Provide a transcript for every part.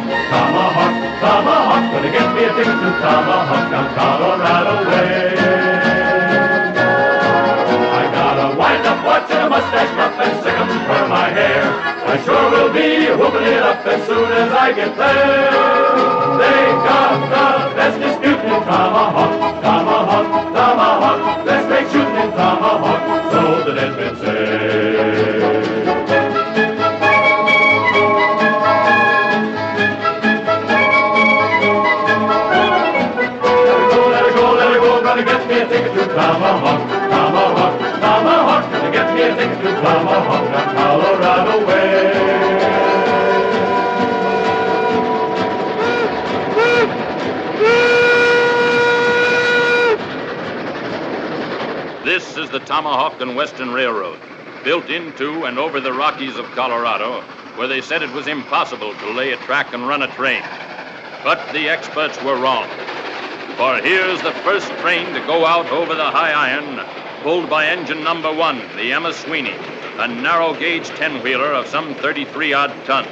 Tomahawk, Tomahawk, gonna get me a ticket to Tomahawk down Colorado way. I got a wind-up watch and a mustache muff and sick 'em for my hair. I sure will be whooping it up as soon as I get there. They got the best dispute in Tomahawk, Tomahawk, Tomahawk. Let's make shooting in Tomahawk, so the dead men say. Gonna get me a ticket to Tomahawk, Tomahawk, Tomahawk. Gonna get me a ticket to Tomahawk down Colorado way. This is the Tomahawk and Western Railroad, built into and over the Rockies of Colorado, where they said it was impossible to lay a track and run a train. But the experts were wrong. For here's the first train to go out over the high iron, pulled by engine number 1, the Emma Sweeney, a narrow-gauge 10-wheeler of some 33-odd tons.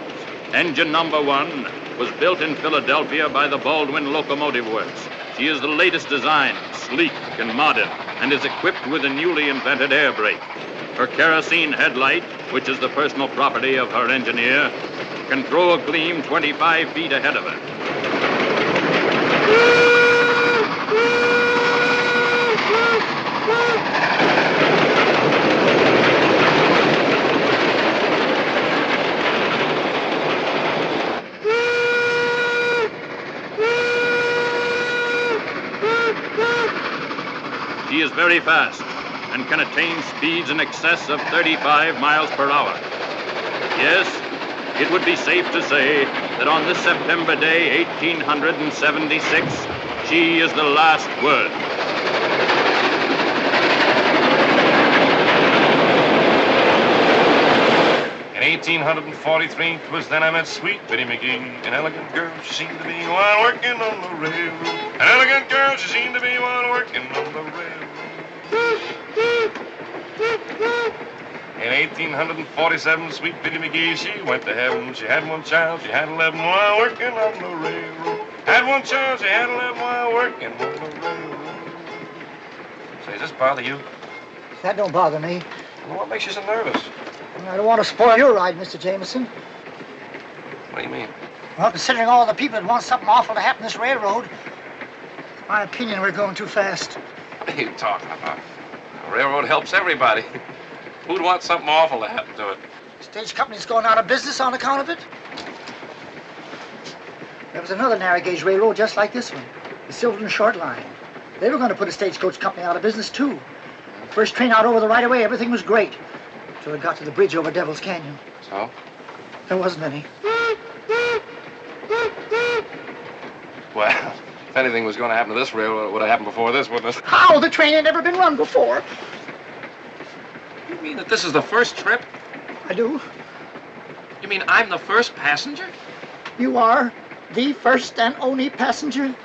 Engine number 1 was built in Philadelphia by the Baldwin Locomotive Works. She is the latest design, sleek and modern, and is equipped with a newly invented air brake. Her kerosene headlight, which is the personal property of her engineer, can throw a gleam 25 feet ahead of her. She is very fast and can attain speeds in excess of 35 miles per hour. Yes, it would be safe to say that on this September day, 1876, she is the last word. In 1843, 'twas then I met sweet Biddy McGee, an elegant girl she seemed to be while working on the railroad. An elegant girl she seemed to be while working on the railroad. In 1847, sweet Biddy McGee, she went to heaven. She had one child, she had 11 while working on the railroad. Had one child, she had 11 while working on the railroad. Say, does this bother you? That don't bother me. Well, what makes you so nervous? I don't want to spoil your ride, Mr. Jameson. What do you mean? Well, considering all the people that want something awful to happen to this railroad, in my opinion, we're going too fast. What are you talking about? The railroad helps everybody. Who'd want something awful to happen to it? Stage company's going out of business on account of it. There was another narrow gauge railroad just like this one, the Silverton Short Line. They were going to put a stagecoach company out of business, too. First train out over the right-of-way, everything was great. Till it got to the bridge over Devil's Canyon. So? There wasn't any. Well, if anything was going to happen to this railroad, it would have happened before this, wouldn't it? How? The train ain't never been run before. You mean that this is the first trip? I do. You mean I'm the first passenger? You are the first and only passenger.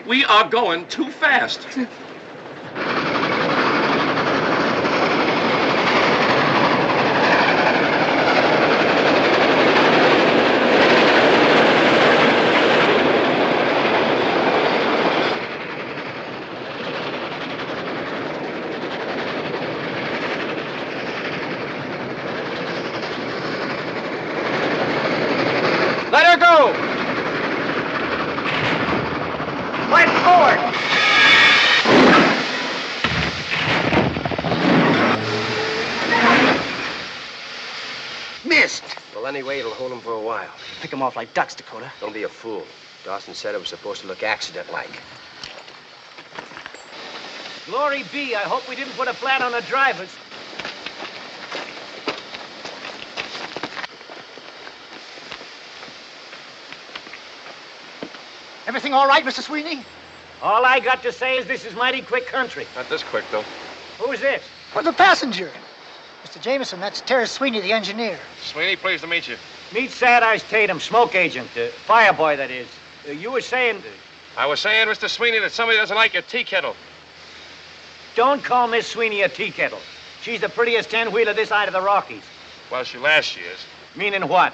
We are going too fast. Let her go! Right forward! Missed! Well, anyway, it'll hold him for a while. Pick him off like ducks, Dakota. Don't be a fool. Dawson said it was supposed to look accident-like. Glory be, I hope we didn't put a flat on the drivers. Everything all right, Mr. Sweeney? All I got to say is this is mighty quick country. Not this quick, though. Who's this? Well, the passenger. Mr. Jameson, that's Terrence Sweeney, the engineer. Sweeney, pleased to meet you. Meet Sad Eyes Tatum, smoke agent, fire boy, that is. You were saying... I was saying, Mr. Sweeney, that somebody doesn't like your tea kettle. Don't call Miss Sweeney a tea kettle. She's the prettiest 10-wheeler this side of the Rockies. Well, she last year's. Meaning what?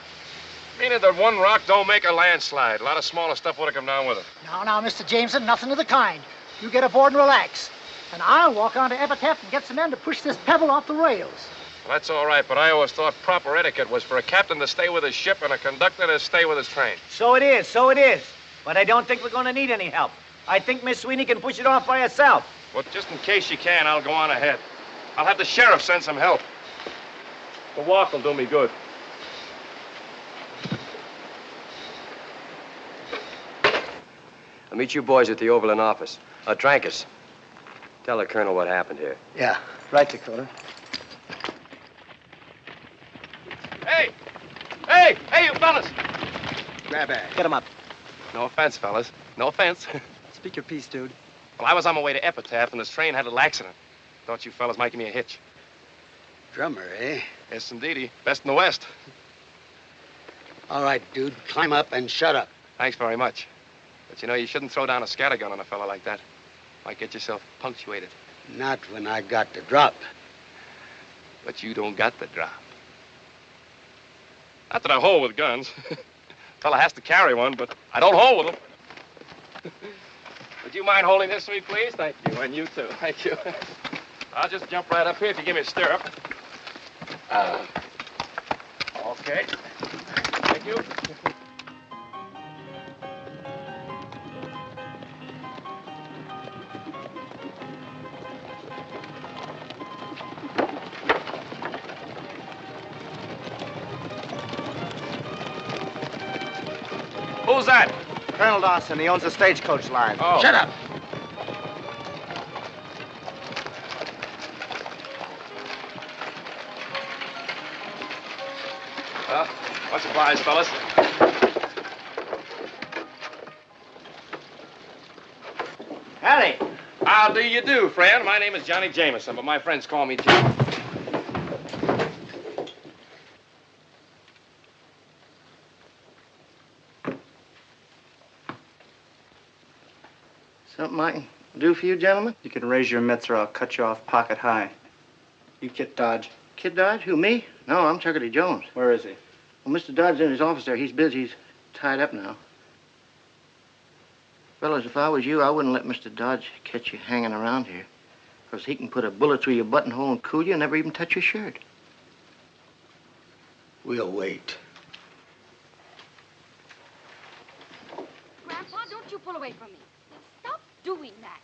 Meaning that one rock don't make a landslide. A lot of smaller stuff would have come down with her. Now, Mr. Jameson, nothing of the kind. You get aboard and relax. And I'll walk on to Epitaph and get some men to push this pebble off the rails. Well, that's all right, but I always thought proper etiquette was for a captain to stay with his ship and a conductor to stay with his train. So it is, so it is. But I don't think we're going to need any help. I think Miss Sweeney can push it off by herself. Well, just in case she can, I'll go on ahead. I'll have the sheriff send some help. The walk will do me good. I'll meet you boys at the Overland office. Trancas, tell the colonel what happened here. Yeah, right, Dakota. Hey! Hey! Hey, you fellas! Grab bag. Get him up. No offense, fellas. No offense. Speak your piece, dude. Well, I was on my way to Epitaph, and this train had a little accident. Thought you fellas might give me a hitch. Drummer, eh? Yes, indeedy. Best in the West. All right, dude. Climb up and shut up. Thanks very much. But you know, you shouldn't throw down a scattergun on a fella like that. Might get yourself punctuated. Not when I got the drop. But you don't got the drop. Not that I hold with guns. Fella has to carry one, but I don't hold with them. Would you mind holding this for me, please? Thank you, and you too. Thank you. I'll just jump right up here if you give me a stirrup. Okay. Thank you. Who's that? Colonel Dawson, he owns the stagecoach line. Oh. Shut up. Well, much obliged, fellas. Harry! How do you do, friend? My name is Johnny Jameson, but my friends call me Jim. Something I can do for you, gentlemen? You can raise your mitts or I'll cut you off pocket high. You Kit Dodge. Kit Dodge? Who, me? No, I'm Chuckity Jones. Where is he? Well, Mr. Dodge's in his office there. He's busy. He's tied up now. Fellas, if I was you, I wouldn't let Mr. Dodge catch you hanging around here. Because he can put a bullet through your buttonhole and cool you and never even touch your shirt. We'll wait. Grandpa, don't you pull away from me. Stop doing that.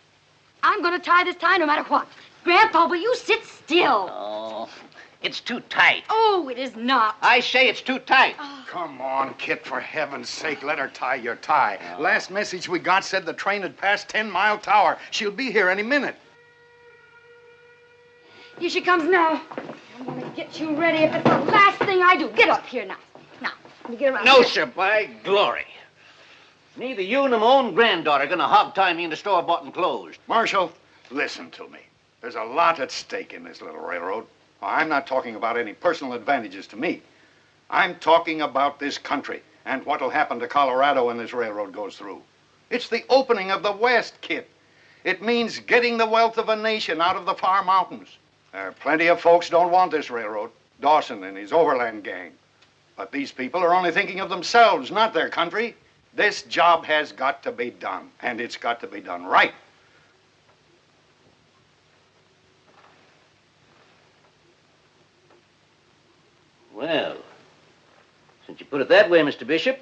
I'm going to tie this tie no matter what. Grandpa, will you sit still? Oh, it's too tight. Oh, it is not. I say it's too tight. Come on, Kit, for heaven's sake, let her tie your tie. Last message we got said the train had passed 10 Mile Tower. She'll be here any minute. Here she comes now. I'm going to get you ready if it's the last thing I do. Get up here now. Now, let me get around No, here. sir, by glory. Neither you nor my own granddaughter are going to hog-tie me into store-bought and clothes. Marshal, listen to me. There's a lot at stake in this little railroad. I'm not talking about any personal advantages to me. I'm talking about this country and what'll happen to Colorado when this railroad goes through. It's the opening of the West, Kit. It means getting the wealth of a nation out of the far mountains. There are plenty of folks don't want this railroad. Dawson and his overland gang. But these people are only thinking of themselves, not their country. This job has got to be done, and it's got to be done right. Well, since you put it that way, Mr. Bishop,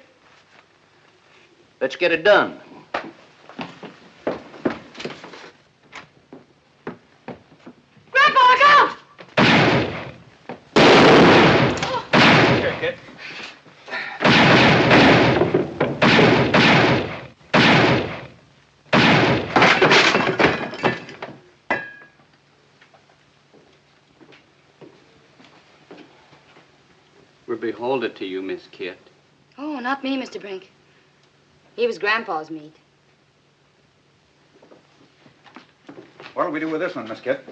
let's get it done. Grandpa, look out! Here, kid. We're beholden to you, Miss Kit. Oh, not me, Mr. Brink. He was Grandpa's meat. What'll we do with this one, Miss Kit?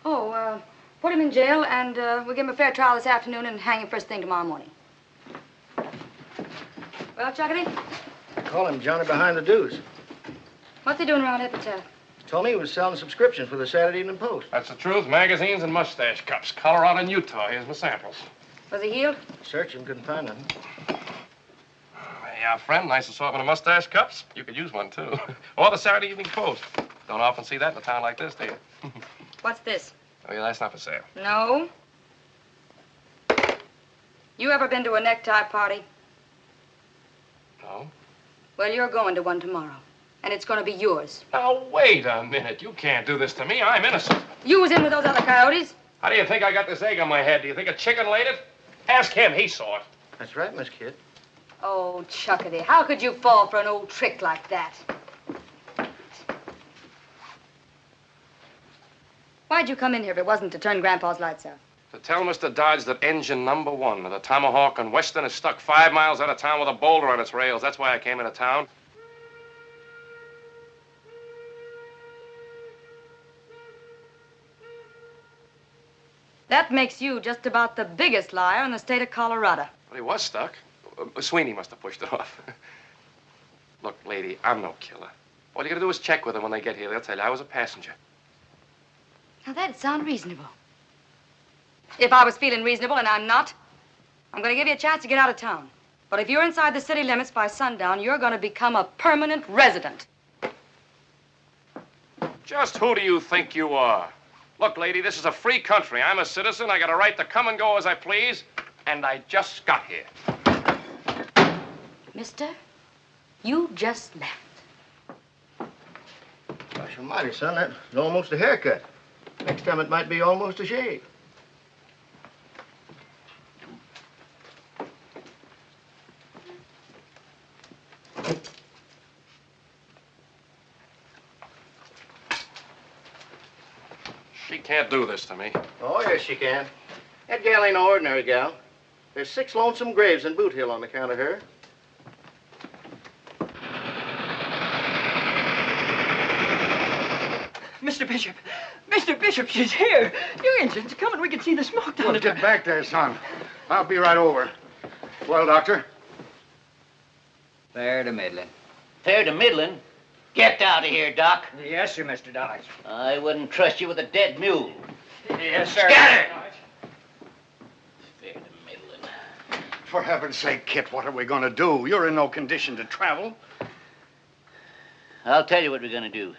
Oh, put him in jail, and we'll give him a fair trial this afternoon and hang him first thing tomorrow morning. Well, Chuckity, Call him Johnny Behind the Dues. what's he doing around Epitaph? Told me he was selling subscriptions for the Saturday Evening Post. That's the truth. Magazines and mustache cups. Colorado and Utah. Here's my samples. Was he healed? Searched him, couldn't find nothing. Hey, friend, nice assortment of mustache cups. You could use one, too. Or the Saturday Evening Post. Don't often see that in a town like this, do you? What's this? Oh, yeah, that's not for sale. No. You ever been to a necktie party? No. Well, you're going to one tomorrow. And it's going to be yours. Now, wait a minute. You can't do this to me. I'm innocent. You was in with those other coyotes? How do you think I got this egg on my head? Do you think a chicken laid it? Ask him. He saw it. That's right, Miss Kid. Oh, Chuckity, how could you fall for an old trick like that? Why'd you come in here if it wasn't to turn Grandpa's lights out? To tell Mr. Dodge that engine number 1 of the Tomahawk and Western is stuck 5 miles out of town with a boulder on its rails. That's why I came into town. That makes you just about the biggest liar in the state of Colorado. Well, he was stuck. Sweeney must have pushed it off. Look, lady, I'm no killer. All you gotta do is check with them when they get here. They'll tell you I was a passenger. Now, that'd sound reasonable. If I was feeling reasonable, and I'm not, I'm going to give you a chance to get out of town. But if you're inside the city limits by sundown, you're going to become a permanent resident. Just who do you think you are? Look, lady, this is a free country. I'm a citizen. I got a right to come and go as I please. And I just got here. Mister, you just left. Gosh almighty, son, that was almost a haircut. Next time it might be almost a shave. She can't do this to me. Oh, yes, she can. That gal ain't no ordinary gal. There's 6 lonesome graves in Boot Hill on account of her. Mr. Bishop! Mr. Bishop, she's here! You Indians, come and we can see the smoke down Well, the get back there, son. I'll be right over. Well, Doctor? Fair to middling. Fair to middling? Get out of here, Doc. Yes, sir, Mr. Dodge. I wouldn't trust you with a dead mule. Yes, sir. Scatter! Fair to middling. For heaven's sake, Kit, what are we going to do? You're in no condition to travel. I'll tell you what we're gonna do.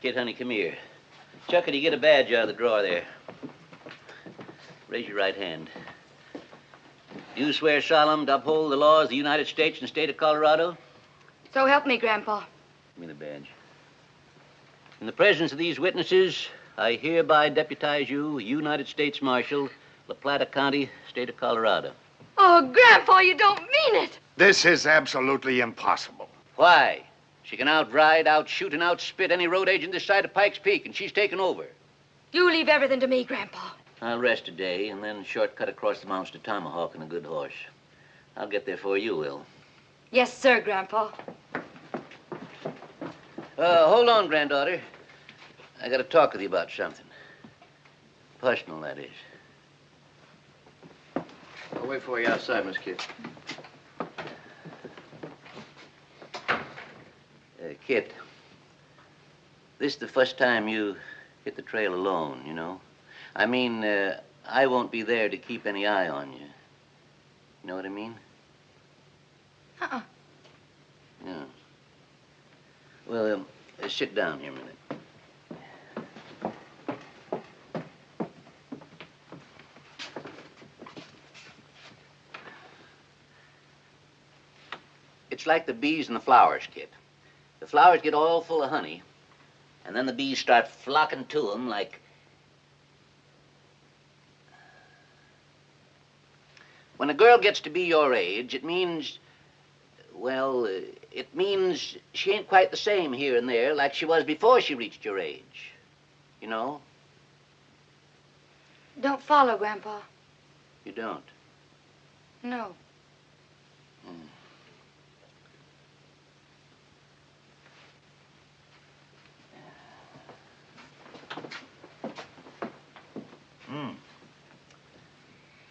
Kid, honey, come here. Chuckity, get a badge out of the drawer there. Raise your right hand. Do you swear solemn to uphold the laws of the United States and the state of Colorado? So help me, Grandpa. Give me the badge. In the presence of these witnesses, I hereby deputize you United States Marshal, La Plata County, state of Colorado. Oh, Grandpa, you don't mean it. This is absolutely impossible. Why? She can outride, outshoot, and outspit any road agent this side of Pikes Peak, and she's taken over. You leave everything to me, Grandpa. I'll rest a day and then shortcut across the mountains to Tomahawk on a good horse. I'll get there before you will. Yes, sir, Grandpa. Hold on, granddaughter. I got to talk with you about something. Personal, that is. I'll wait for you outside, Miss Kid. Kit, this is the first time you hit the trail alone, you know? I mean, I won't be there to keep any eye on you. You know what I mean? Uh-uh. Yeah. Well, sit down here a minute. It's like the bees and the flowers, Kit. The flowers get all full of honey, and then the bees start flocking to them like... When a girl gets to be your age, it means... Well, it means she ain't quite the same here and there like she was before she reached your age. You know? Don't follow, Grandpa. You don't? No.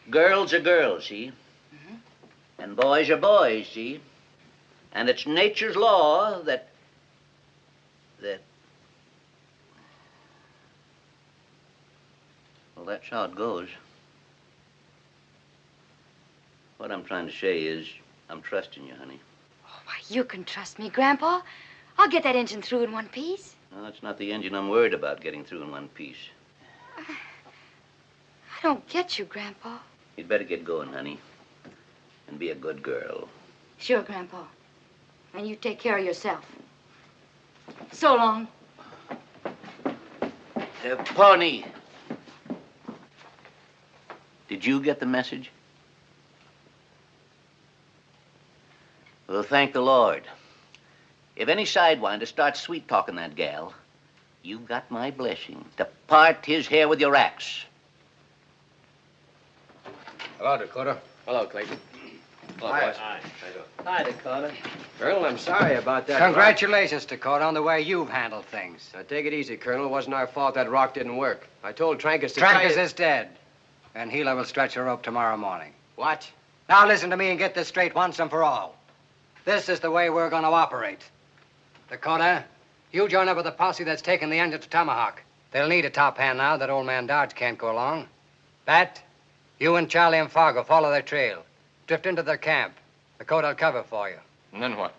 Girls are girls, see? Mm-hmm. And boys are boys, see? And it's nature's law that Well, that's how it goes. What I'm trying to say is, I'm trusting you, honey. Why, you can trust me, Grandpa. I'll get that engine through in one piece. No, it's not the engine I'm worried about getting through in one piece. I don't get you, Grandpa. You'd better get going, honey. And be a good girl. Sure, Grandpa. And you take care of yourself. So long. Pony. Did you get the message? Well, thank the Lord. If any sidewinder starts sweet-talking that gal, you've got my blessing to part his hair with your axe. Hello, Dakota. Hello, Clayton. Hello, Hi. boys. Hi, Dakota. Colonel, I'm sorry about that. Congratulations, Dakota, on the way you've handled things. Take it easy, Colonel. It wasn't our fault that rock didn't work. I told Trankus to Trankus is dead. And Gila will stretch a rope tomorrow morning. What? Now listen to me and get this straight once and for all. This is the way we're going to operate. Dakota, you join up with the posse that's taking the engine to Tomahawk. They'll need a top hand now that old man Dodge can't go along. Bat, you and Charlie and Fargo follow their trail. Drift into their camp. Dakota'll cover for you. And then what?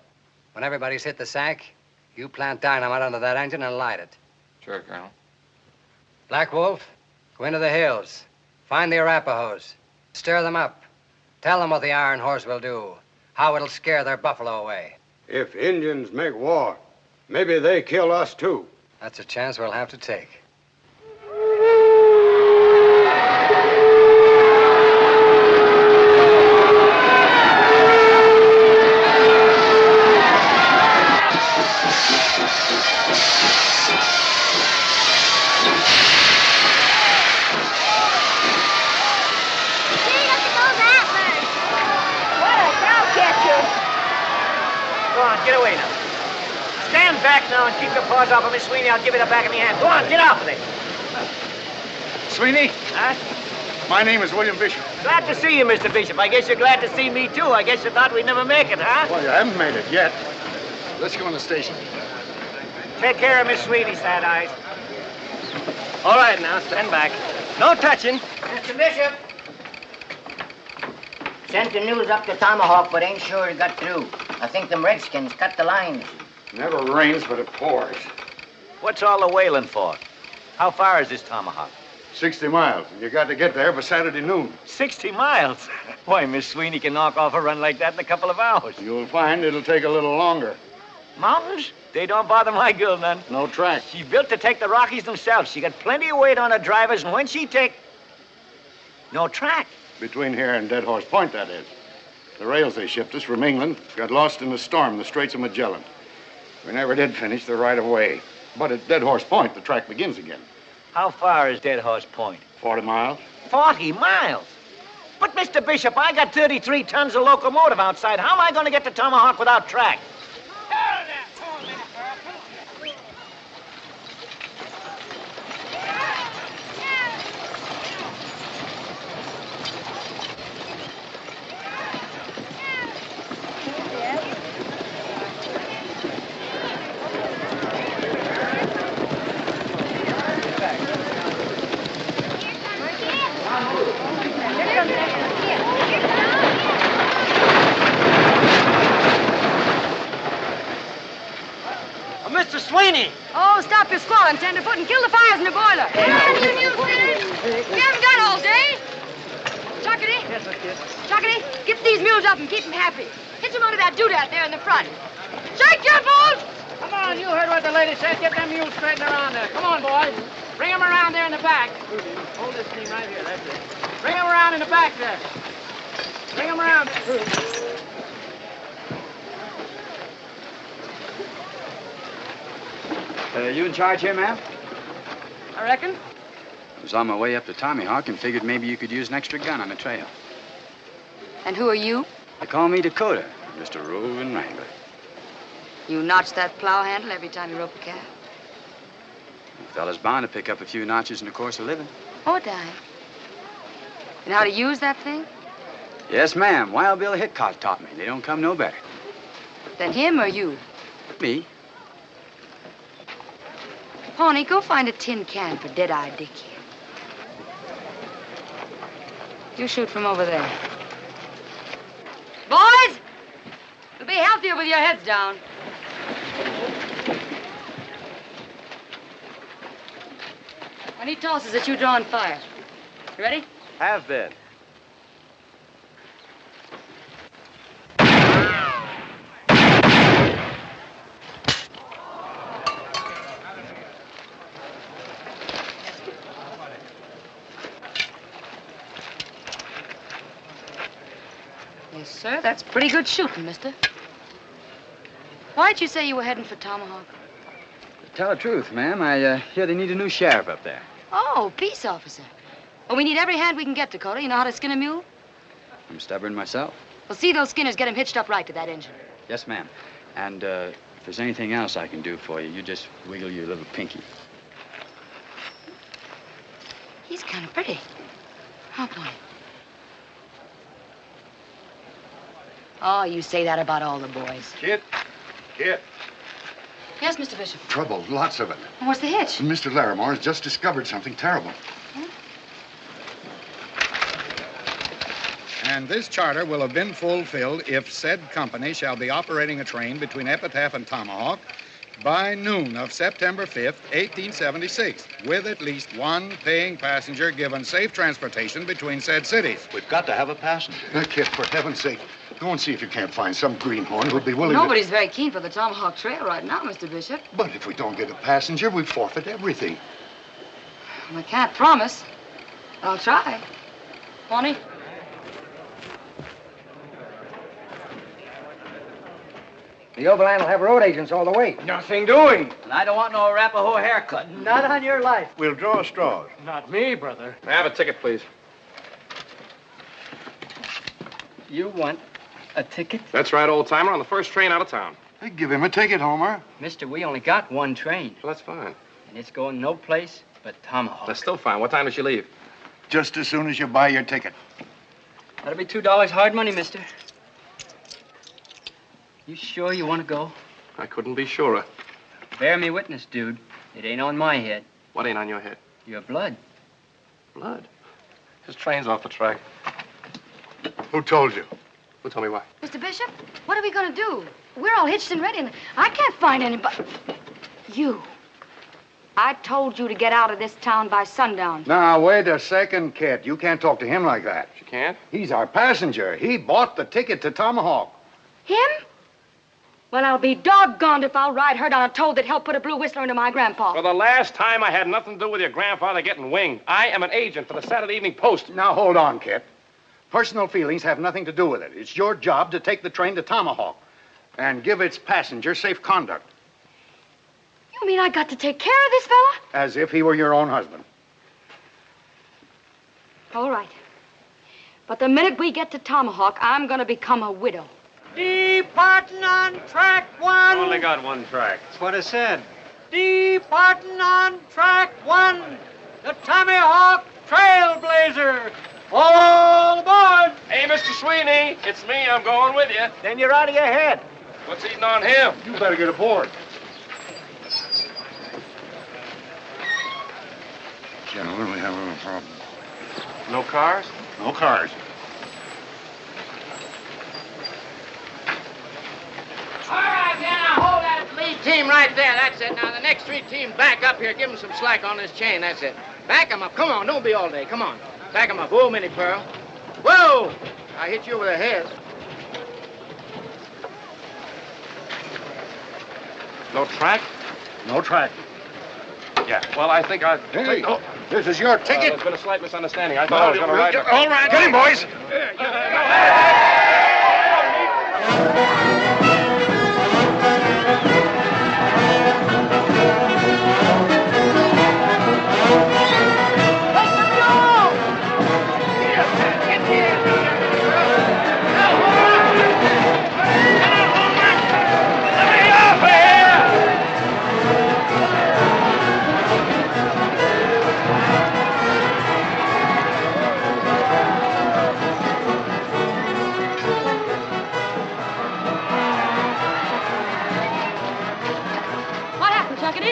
When everybody's hit the sack, you plant dynamite under that engine and light it. Sure, Colonel. Black Wolf, go into the hills. Find the Arapahoes. Stir them up. Tell them what the Iron Horse will do. How it'll scare their buffalo away. If Indians make war, maybe they kill us too. That's a chance we'll have to take. Get away now. Stand back now and keep your paws off of Miss Sweeney. I'll give you the back of my hand. Go on, get off of it. Sweeney? Huh? My name is William Bishop. Glad to see you, Mr. Bishop. I guess you're glad to see me, too. I guess you thought we'd never make it, huh? Well, you haven't made it yet. Let's go in the station. Take care of Miss Sweeney, Sad Eyes. All right, now, stand back. No touching. Mr. Bishop. Sent the news up to Tomahawk, but ain't sure it got through. I think them Redskins cut the lines. Never rains, but it pours. What's all the wailing for? How far is this Tomahawk? 60 miles, and you got to get there by Saturday noon. 60 miles? Why, Miss Sweeney can knock off a run like that in a couple of hours. You'll find it'll take a little longer. Mountains? They don't bother my girl none. No track. She's built to take the Rockies themselves. She got plenty of weight on her drivers, and when she take... No track. Between here and Dead Horse Point, that is. The rails they shipped us from England got lost in a storm in the Straits of Magellan. We never did finish the right of way. But at Dead Horse Point, the track begins again. How far is Dead Horse Point? 40 miles. 40 miles? But, Mr. Bishop, I got 33 tons of locomotive outside. How am I going to get to Tomahawk without track? Mr. Sweeney! Oh, stop your squalling, tenderfoot, and kill the fires in the boiler. Come on, you new sinners! We haven't done all day. Chuckity? Yes, Miss Kid. Chuckity, get these mules up and keep them happy. Hitch them under that doodad there in the front. Shake your fools! Come on, you heard what the lady said. Get them mules straightened around there. Come on, boys. Bring them around there in the back. Hold this team right here. That's it. Bring them around in the back there. Bring them around. You in charge here, ma'am? I reckon. I was on my way up to Tomahawk and figured maybe you could use an extra gun on the trail. And who are you? They call me Dakota, Mr. Roving Wrangler. You notch that plow handle every time you rope a calf. A fella's bound to pick up a few notches in the course of living. Oh, die. And how to use that thing? Yes, ma'am. Wild Bill Hitchcock taught me. They don't come no better. Then him or you? Me? Pawnee, go find a tin can for Dead-Eye Dick here. You shoot from over there. Boys! You'll be healthier with your heads down. When he tosses it, you draw and fire. You ready? Have been. Yes, sir. That's pretty good shooting, mister. Why'd you say you were heading for Tomahawk? To tell the truth, ma'am, I hear they need a new sheriff up there. Oh, peace officer. Well, we need every hand we can get, Dakota. You know how to skin a mule? I'm stubborn myself. Well, see those skinners get him hitched up right to that engine. Yes, ma'am. And if there's anything else I can do for you, you just wiggle your little pinky. He's kind of pretty. Hop on. Oh, you say that about all the boys. Kid. Yes, Mr. Bishop. Trouble, lots of it. And what's the hitch? Mr. Larimore has just discovered something terrible. And this charter will have been fulfilled if said company shall be operating a train between Epitaph and Tomahawk by noon of September 5th, 1876, with at least one paying passenger given safe transportation between said cities. We've got to have a passenger. Kid, for heaven's sake, go and see if you can't find some greenhorn who'd be willing Nobody's very keen for the Tomahawk Trail right now, Mr. Bishop. But if we don't get a passenger, we forfeit everything. I can't promise. I'll try. Bonnie? The Overland will have road agents all the way. Nothing doing. And I don't want no Arapaho haircut. Not on your life. We'll draw straws. Not me, brother. I have a ticket, please. You want a ticket? That's right, old timer, on the first train out of town. Hey, give him a ticket, Homer. Mister, we only got one train. Well, that's fine. And it's going no place but Tomahawk. That's still fine. What time does she leave? Just as soon as you buy your ticket. That'll be $2 hard money, mister. You sure you want to go? I couldn't be surer. Bear me witness, dude. It ain't on my head. What ain't on your head? Your blood. Blood? His train's off the track. Who told you? Who told me why? Mr. Bishop, what are we going to do? We're all hitched and ready, and I can't find anybody. You. I told you to get out of this town by sundown. Now, wait a second, kid. You can't talk to him like that. You can't? He's our passenger. He bought the ticket to Tomahawk. Him? Well, I'll be doggoned if I'll ride herd on a toad that helped put a blue whistler into my grandpa. For the last time, I had nothing to do with your grandfather getting winged. I am an agent for the Saturday Evening Post. Now, hold on, kid. Personal feelings have nothing to do with it. It's your job to take the train to Tomahawk and give its passenger safe conduct. You mean I got to take care of this fella? As if he were your own husband. All right. But the minute we get to Tomahawk, I'm going to become a widow. Departing on track one. Only got one track. That's what I said. Departing on track one. The Tomahawk Trailblazer. All aboard. Hey, Mr. Sweeney, it's me. I'm going with you. Then you're out of your head. What's eating on him? You better get aboard. Gentlemen, we have a problem. No cars? No cars. All right, now hold that lead team right there. That's it. Now, the next three teams back up here. Give them some slack on this chain. That's it. Back them up. Come on. Don't be all day. Come on. Back them up. Whoa, Minnie Pearl. Whoa! I hit you over the head. No track? No track. Yeah. Well, I think I... Hey, this is your ticket. There's been a slight misunderstanding. I thought I was going to ride... All right, get him, boys.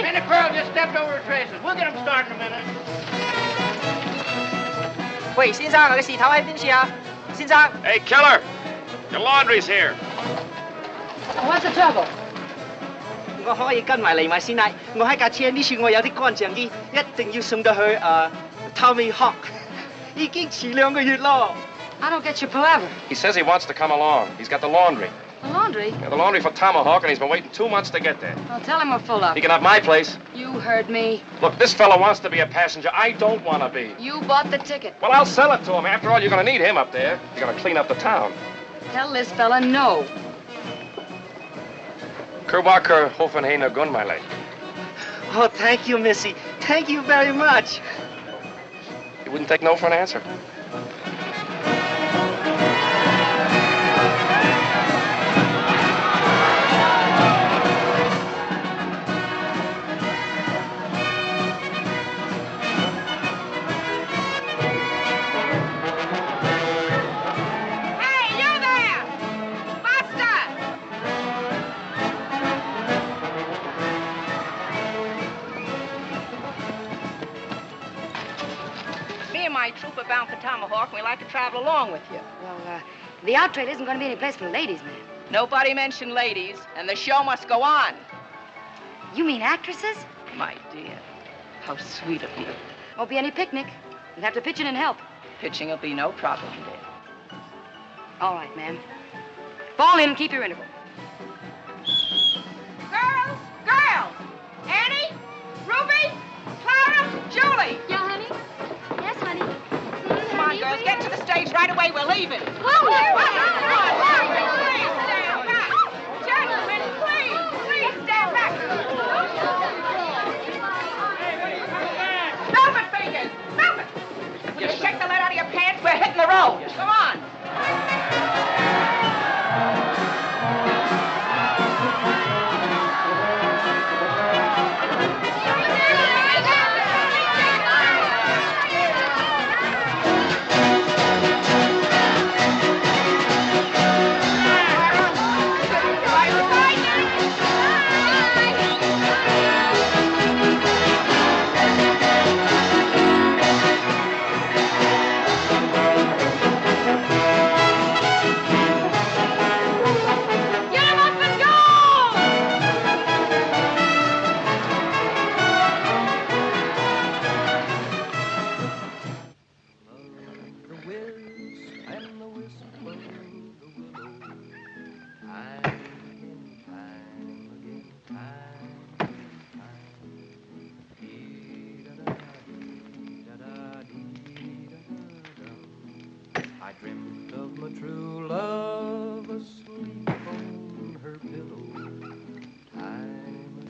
Minnie Pearl just stepped over her traces. We'll get them started in a minute. 喂，先生，我嘅事頭喺邊處啊？先生。Hey, Keller! Your laundry's here. What's the trouble? 我可以跟埋嚟埋先啦。我喺架車呢處我有啲乾淨衣，一定要送到去Tomahawk。已經遲2個月咯。I don't get your palaver. He says he wants to come along. He's got the laundry. The laundry? Yeah, the laundry for Tomahawk, and he's been waiting 2 months to get there. Well, tell him we're full up. He can have my place. You heard me. Look, this fella wants to be a passenger. I don't want to be. You bought the ticket. Well, I'll sell it to him. After all, you're going to need him up there. You're going to clean up the town. Tell this fella no. Kerwaker Hoffenheiner gun, my lady. Oh, thank you, Missy. Thank you very much. You wouldn't take no for an answer. Hey, you there! Baxter! Me and my troop are bound for Tomahawk, and we'd like to travel along with you. Well, the out trade isn't going to be any place for ladies, ma'am. Nobody mentioned ladies, and the show must go on. You mean actresses? My dear, how sweet of you. Won't be any picnic. You'll have to pitch in and help. Pitching will be no problem, dear. All right, ma'am. Fall in and keep your interval. Girls! Girls! Annie? Ruby? Clara? Julie? Yeah, honey? Yes, honey. Come on, girls, get to the stage right away. We're leaving. Please stand back. Gentlemen, please stand back. Stop it, Fingers. Stop it. Will you shake the lead out of your pants? We're hitting the road. Come on. I dreamt of my true love asleep on her pillow. Time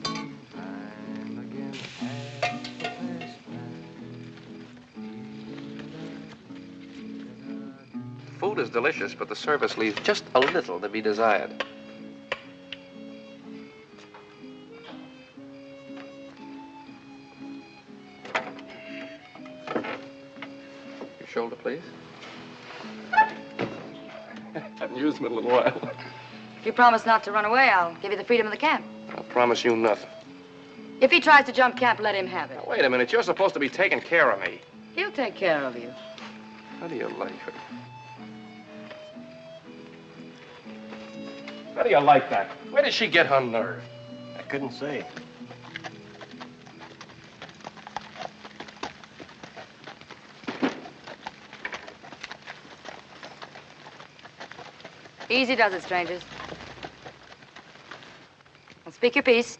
and again, half the past Food is delicious, but the service leaves just a little to be desired. Your shoulder, please. Haven't used them in a little while. If you promise not to run away, I'll give you the freedom of the camp. I promise you nothing. If he tries to jump camp, let him have it. Now, wait a minute. You're supposed to be taking care of me. He'll take care of you. How do you like her? How do you like that? Where did she get her nerve? I couldn't say. Easy does it, strangers. Well, speak your piece.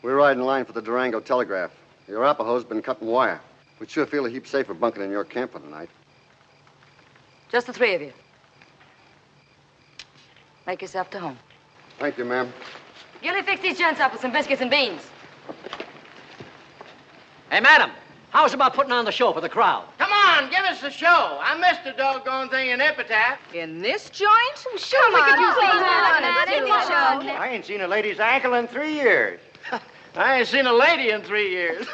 We're riding line for the Durango Telegraph. The Arapahoe's been cutting wire. We'd sure feel a heap safer bunking in your camp for the night. Just the three of you. Make yourself to home. Thank you, ma'am. Gilly, fix these gents up with some biscuits and beans. Hey, madam, how's about putting on the show for the crowd? Come on, give us the show. I missed the doggone thing in Epitaph. In this joint? Sure, Come we could on, use please, those Madam, on it. Come on. I ain't seen a lady's ankle in 3 years. I ain't seen a lady in 3 years.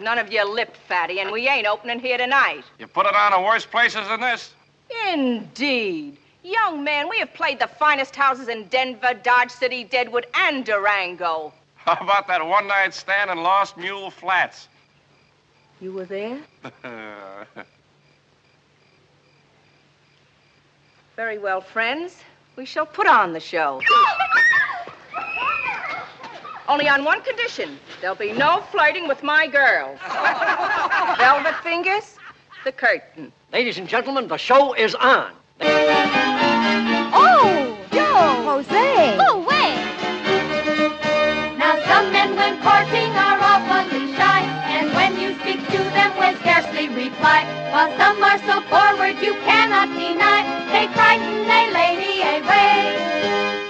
None of you lip fatty, and we ain't opening here tonight. You put it on in worse places than this. Indeed. Young man, we have played the finest houses in Denver, Dodge City, Deadwood, and Durango. How about that one-night stand in Lost Mule Flats? You were there? Very well, friends. We shall put on the show. Only on one condition. There'll be no flirting with my girls. Velvet fingers, the curtain. Ladies and gentlemen, the show is on. Oh, Joe! Jose! Go away! Now some men when courting are awfully shy, and when you speak to them will scarcely reply, while some are so forward you cannot deny, they frighten a lady away.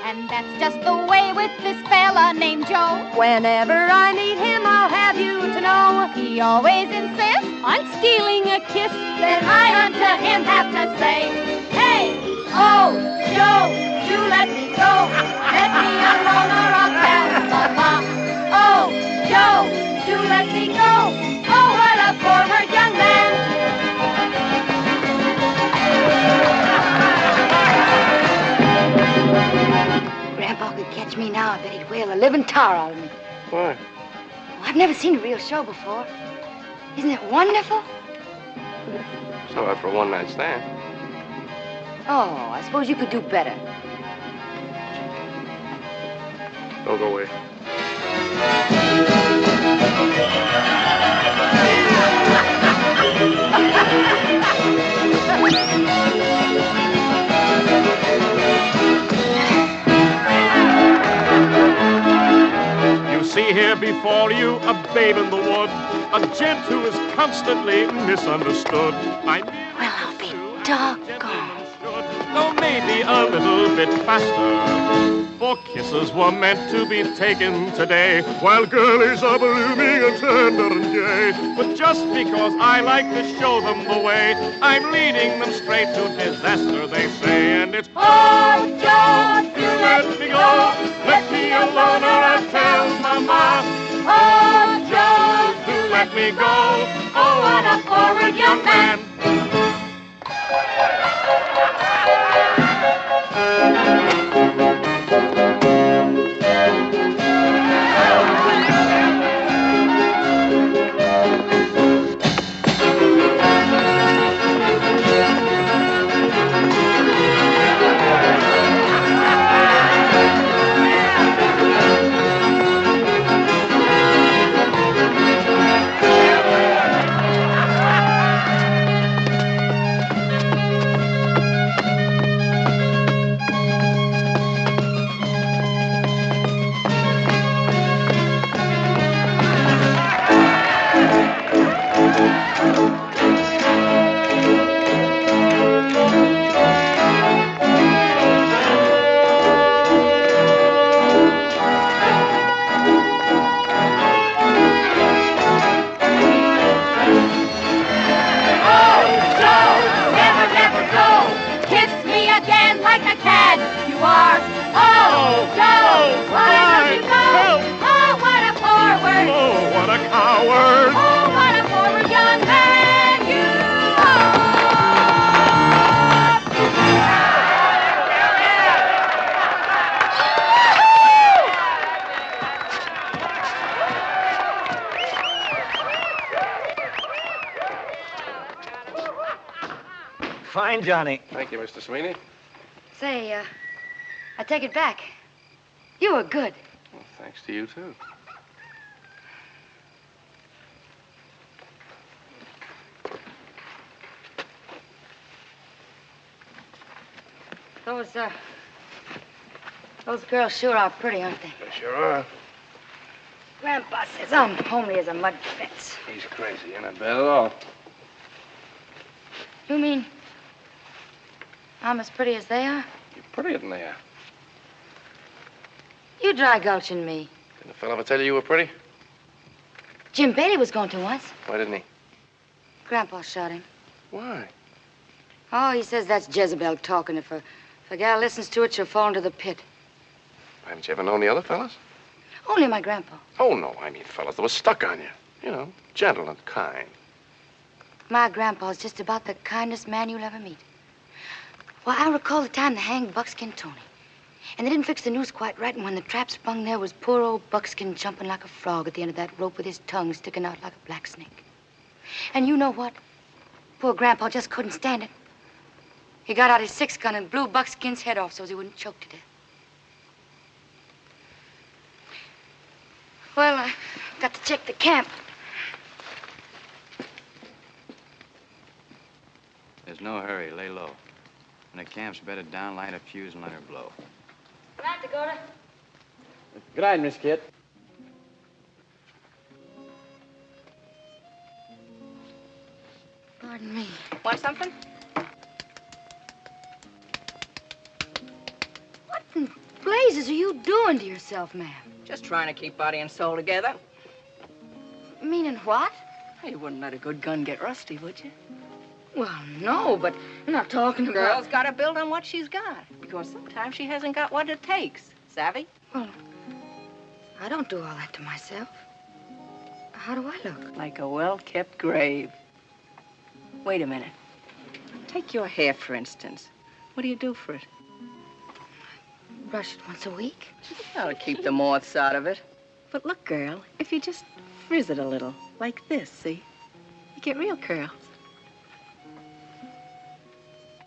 And that's just the way with this fella named Joe. Whenever I meet him, I'll have you to know he always insists on stealing a kiss. Then I unto him have to say, hey, oh, Joe, do let me go. Let me alone or I'll tell Mama. Oh, Joe, do let me go. Oh, what a forward young man. Grandpa could catch me now, I bet he'd whale a living tar out of me. Why? Oh, I've never seen a real show before. Isn't it wonderful? It's all right for a one-night stand. Oh, I suppose you could do better. Don't go away. You see here before you a babe in the wood, a gent who is constantly misunderstood. Well, I'll be doggone. Though maybe a little bit faster, for kisses were meant to be taken today, while girlies are blooming and tender and gay. But just because I like to show them the way, I'm leading them straight to disaster, they say, and it's oh, Joe, do let me go, let me alone or I'll tell Mama. Oh, Joe, Do let me go, oh, what a forward young man. Fine, Johnny. Thank you, Mr. Sweeney. Say, I take it back. You were good. Well, thanks to you, too. Those girls sure are pretty, aren't they? They sure are. Grandpa says I'm homely as a mud fence. He's crazy. You're not bad at all. You mean I'm as pretty as they are? You're prettier than they are. You dry gulching me. Didn't the fellow ever tell you were pretty? Jim Bailey was going to once. Why didn't he? Grandpa shot him. Why? Oh, he says that's Jezebel talking. If a gal listens to it, she'll fall into the pit. Haven't you ever known the other fellas? Only my grandpa. Oh, no. I mean fellas that were stuck on you. You know, gentle and kind. My grandpa's just about the kindest man you'll ever meet. Well, I recall the time they hanged Buckskin Tony. And they didn't fix the noose quite right, and when the trap sprung, there was poor old Buckskin jumping like a frog at the end of that rope with his tongue sticking out like a black snake. And you know what? Poor Grandpa just couldn't stand it. He got out his 6-gun and blew Buckskin's head off so he wouldn't choke to death. Well, I got to check the camp. There's no hurry. Lay low. When the camp's bedded down, light a fuse and let her blow. Good night, Dakota. Good night, Miss Kit. Pardon me. Want something? What in blazes are you doing to yourself, ma'am? Just trying to keep body and soul together. Meaning what? You wouldn't let a good gun get rusty, would you? Well, no, but I'm not talking about... Girl's got to build on what she's got, because sometimes she hasn't got what it takes. Savvy? Well, I don't do all that to myself. How do I look? Like a well-kept grave. Wait a minute. Take your hair, for instance. What do you do for it? Brush it once a week. That'll keep the moths out of it. But look, girl, if you just frizz it a little, like this, see? You get real curls.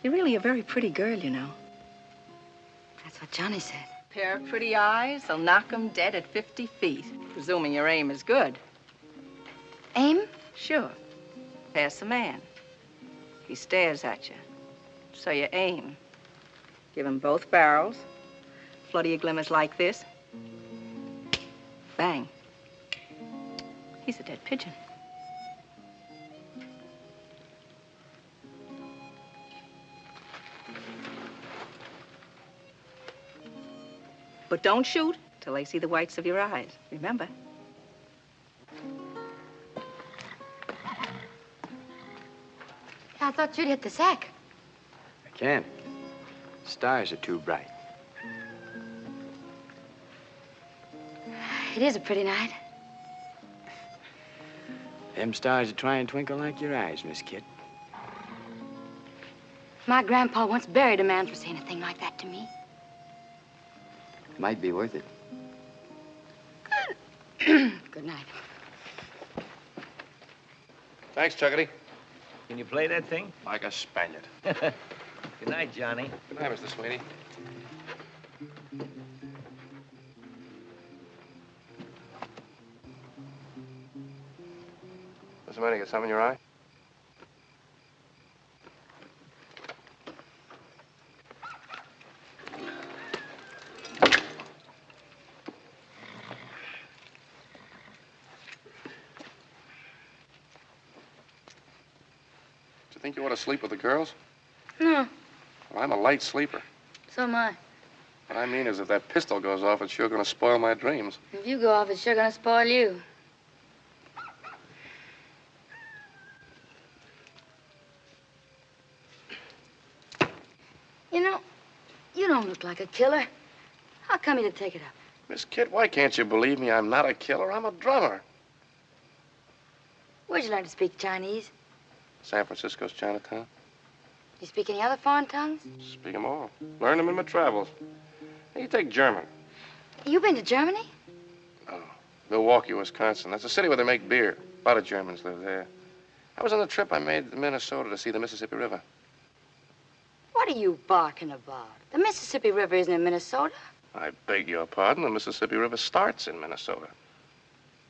You're really a very pretty girl, you know. That's what Johnny said. Pair of pretty eyes, they'll knock 'em dead at 50 feet, presuming your aim is good. Aim? Sure. Pass the man. He stares at you. So you aim. Give him both barrels. Flutter your glimmers like this. Bang. He's a dead pigeon. But don't shoot till they see the whites of your eyes. Remember? I thought you'd hit the sack. I can't. Stars are too bright. It is a pretty night. Them stars are trying to twinkle like your eyes, Miss Kit. My grandpa once buried a man for saying a thing like that to me. Might be worth it. Good night. Thanks, Chuckity. Can you play that thing? Like a Spaniard. Good night, Johnny. Good night, Mr. Sweeney. What's the matter? You got something in your eye? Do you think you ought to sleep with the girls? No, Well, I'm a light sleeper. so am I. What I mean is if that pistol goes off, it's sure going to spoil my dreams. If you go off, it's sure gonna spoil you. You know, you don't look like a killer. How come you to take it up? Miss Kit, why can't you believe me? I'm not a killer. I'm a drummer. Where'd you learn to speak Chinese? San Francisco's Chinatown. You speak any other foreign tongues? Speak 'em all. Learned 'em in my travels. Hey, you take German. You been to Germany? Milwaukee, Wisconsin. That's a city where they make beer. A lot of Germans live there. I was on the trip I made to Minnesota to see the Mississippi River. What are you barking about? The Mississippi River isn't in Minnesota. I beg your pardon. The Mississippi River starts in Minnesota.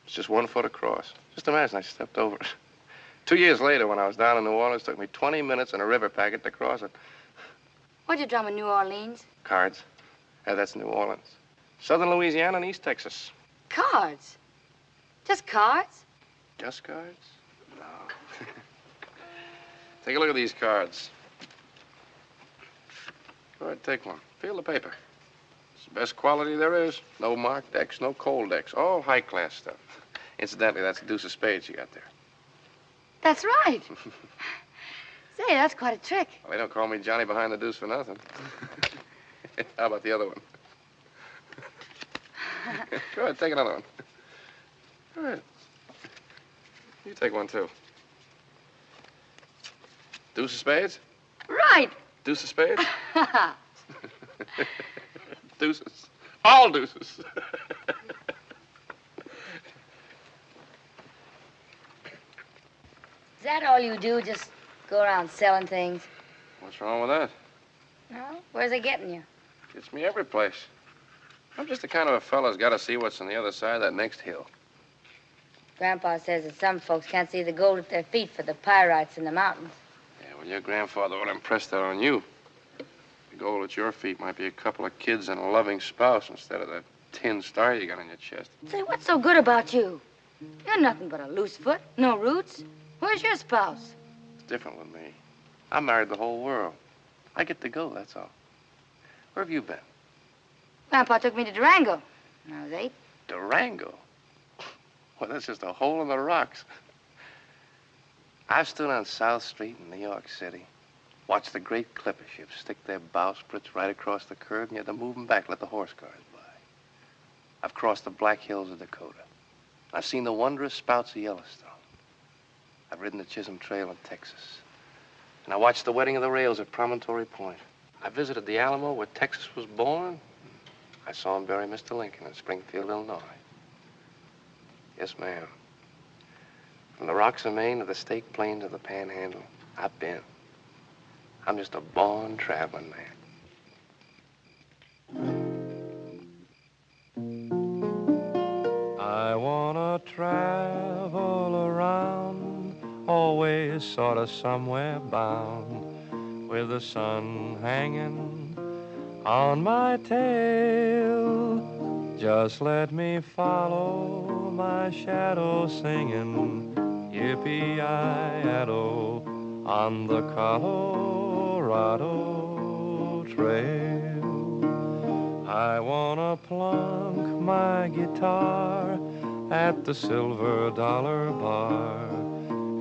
It's just 1 foot across. Just imagine I stepped over it. 2 years later, when I was down in New Orleans, it took me 20 minutes in a river packet to cross it. What'd you drum in New Orleans? Cards. Yeah, that's New Orleans. Southern Louisiana and East Texas. Cards. Just cards? Just cards? No. Take a look at these cards. Go ahead, take one. Feel the paper. It's the best quality there is. No marked decks, no cold decks. All high-class stuff. Incidentally, that's the deuce of spades you got there. That's right. Say, that's quite a trick. Well, they don't call me Johnny behind the deuce for nothing. How about the other one? Go ahead, take another one. Go ahead. You take one, too. Deuce of spades? Right. Deuce of spades? Deuces. All deuces. Is that all you do, just go around selling things? What's wrong with that? No? Where's it getting you? Gets me every place. I'm just the kind of a fella's got to see what's on the other side of that next hill. Grandpa says that some folks can't see the gold at their feet for the pyrites in the mountains. Yeah, well, your grandfather would impress that on you. The gold at your feet might be a couple of kids and a loving spouse instead of that tin star you got on your chest. Say, what's so good about you? You're nothing but a loose foot, no roots. Where's your spouse? It's different with me. I married the whole world. I get to go, that's all. Where have you been? Grandpa took me to Durango when I was 8. Durango? Well, that's just a hole in the rocks. I've stood on South Street in New York City, watched the great clipper ships stick their bowsprits right across the curb, and you had to move them back, let the horse cars by. I've crossed the Black Hills of Dakota. I've seen the wondrous spouts of Yellowstone. I've ridden the Chisholm Trail in Texas. And I watched the wedding of the rails at Promontory Point. I visited the Alamo where Texas was born. I saw him bury Mr. Lincoln in Springfield, Illinois. Yes, ma'am. From the rocks of Maine to the Stake Plains of the Panhandle, I've been. I'm just a born traveling man. I wanna travel around, always sort of somewhere bound, with the sun hanging on my tail. Just let me follow my shadow singing, yippee-yi-yado, on the Colorado Trail. I wanna plunk my guitar at the Silver Dollar Bar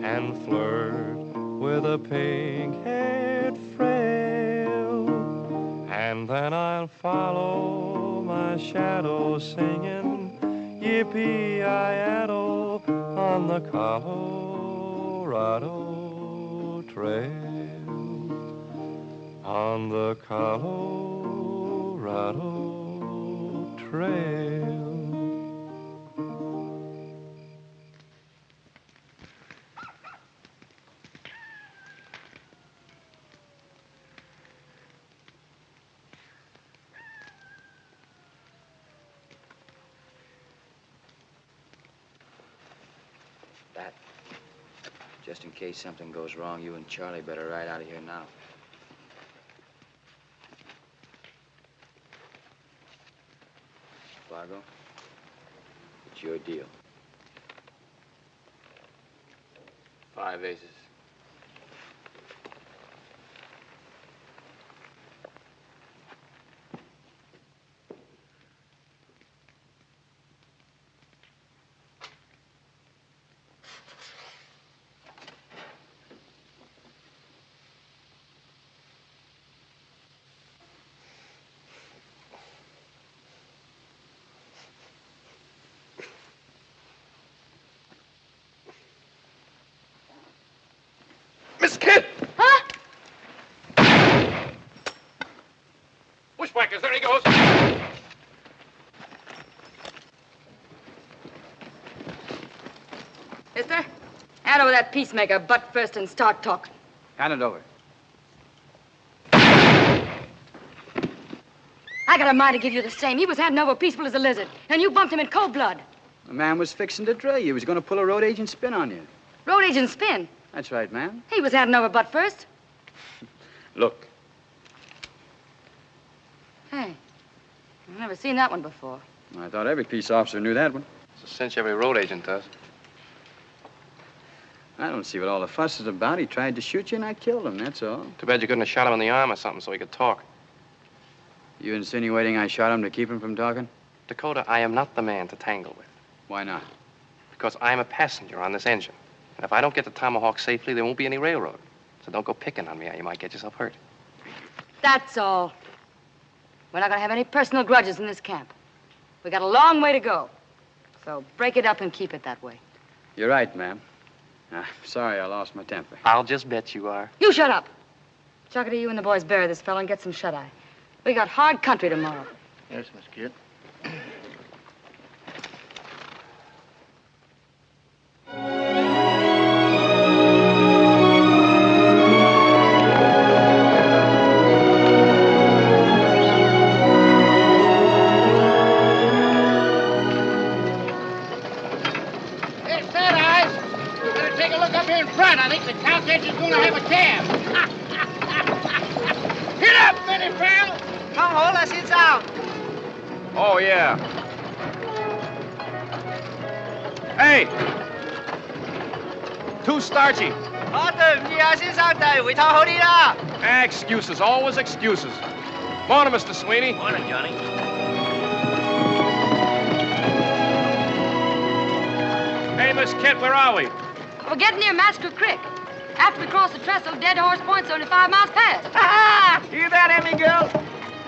and flirt with a pink-haired frail. And then I'll follow my shadow singing, yippee-yi-yado, on the Colorado Trail. On the Colorado Trail. That, just in case something goes wrong, you and Charlie better ride out of here now. Fargo, it's your deal. 5 aces. Miss Kid! Huh? Bushwhackers, there he goes. Mister, hand over that peacemaker butt first and start talking. Hand it over. I got a mind to give you the same. He was handing over peaceful as a lizard, and you bumped him in cold blood. The man was fixing to drill you. He was going to pull a road agent spin on you. Road agent spin. That's right, ma'am. He was handing over butt first. Look. Hey, I've never seen that one before. I thought every peace officer knew that one. It's a cinch every road agent does. I don't see what all the fuss is about. He tried to shoot you, and I killed him, that's all. Too bad you couldn't have shot him in the arm or something so he could talk. You insinuating I shot him to keep him from talking? Dakota, I am not the man to tangle with. Why not? Because I'm a passenger on this engine. And if I don't get to Tomahawk safely, there won't be any railroad. So don't go picking on me or you might get yourself hurt. That's all. We're not going to have any personal grudges in this camp. We got a long way to go. So break it up and keep it that way. You're right, ma'am. Sorry I lost my temper. I'll just bet you are. You shut up. Chuckity, you and the boys bury this fellow and get some shut-eye. We got hard country tomorrow. Yes, Miss Kid. down. Oh, yeah. Hey! Too starchy. Excuses, always excuses. Morning, Mr. Sweeney. Morning, Johnny. Hey, Miss Kent, where are we? We're getting near Massacre Creek. After we cross the trestle, Dead Horse Point's only 5 miles past. Ah! Hear that, Emmy girl?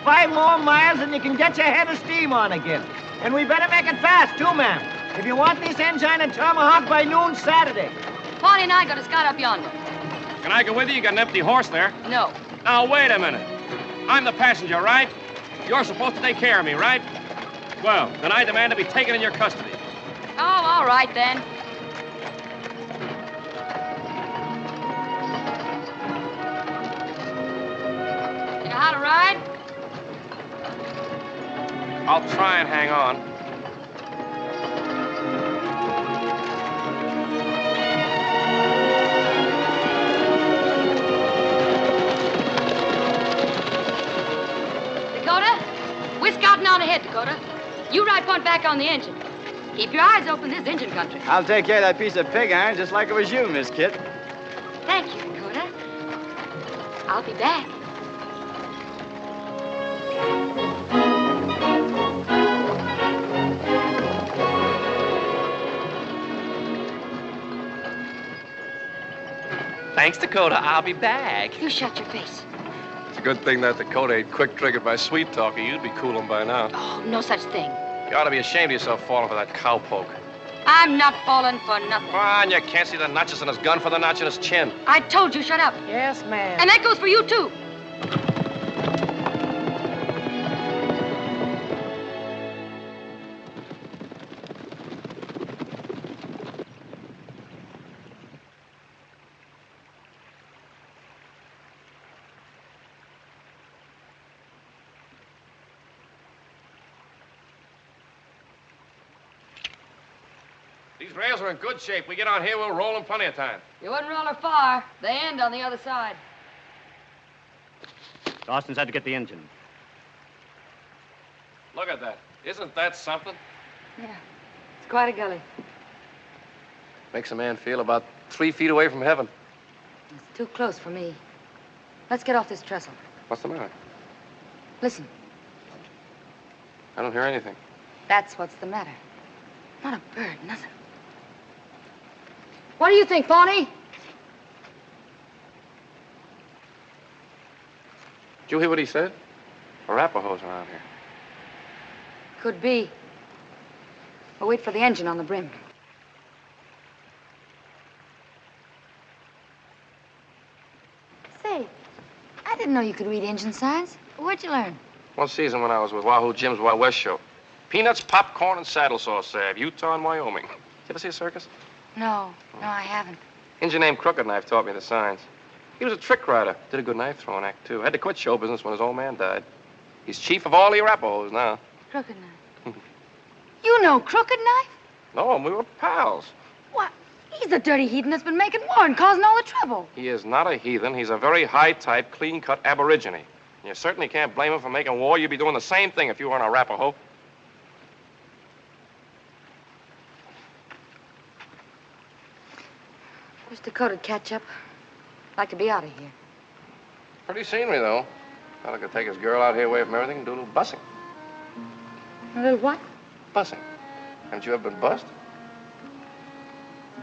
5 more miles and you can get your head of steam on again. And we better make it fast, too, ma'am. If you want this engine at Tomahawk by noon Saturday. Pawnee and I got a scout up yonder. Can I go with you? You got an empty horse there. No. Now, wait a minute. I'm the passenger, right? You're supposed to take care of me, right? Well, then I demand to be taken in your custody. Oh, all right, then. You know how to ride? I'll try and hang on. Dakota, we're scouting on ahead, Dakota. You ride point back on the engine. Keep your eyes open, this engine country. I'll take care of that piece of pig iron just like it was you, Miss Kit. Thank you, Dakota. I'll be back. Thanks, Dakota. I'll be back. You shut your face. It's a good thing that Dakota ain't quick-triggered by sweet talking. You'd be cooling by now. Oh, no such thing. You ought to be ashamed of yourself falling for that cowpoke. I'm not falling for nothing. Come on, you can't see the notches in his gun for the notch in his chin. I told you, shut up. Yes, ma'am. And that goes for you, too. These rails are in good shape. We get on here, we'll roll in plenty of time. You wouldn't roll her far. They end on the other side. Dawson's had to get the engine. Look at that. Isn't that something? Yeah, it's quite a gully. Makes a man feel about 3 feet away from heaven. It's too close for me. Let's get off this trestle. What's the matter? Listen, I don't hear anything. that's what's the matter. Not a bird, nothing. What do you think, Pawnee? Did you hear what he said? Arapahoes around here. Could be. We'll wait for the engine on the brim. Say, I didn't know you could read engine signs. Where'd you learn? One season when I was with Wahoo Jim's Wild West show. Peanuts, popcorn, and saddle sauce salve. Utah and Wyoming. Did you ever see a circus? No, I haven't. Engine named Crooked Knife taught me the signs. He was a trick rider. Did a good knife throwing act, too. Had to quit show business when his old man died. He's chief of all the Arapahoes now. Crooked Knife. You know Crooked Knife? No, we were pals. What? He's the dirty heathen that's been making war and causing all the trouble. He is not a heathen. He's a very high-type, clean-cut aborigine. And you certainly can't blame him for making war. You'd be doing the same thing if you were an Arapaho. Wish Dakota'd catch up. Like to be out of here. Pretty scenery, though. Fella could take his girl out here away from everything and do a little bussing. A little what? Bussing. Haven't you ever been bussed?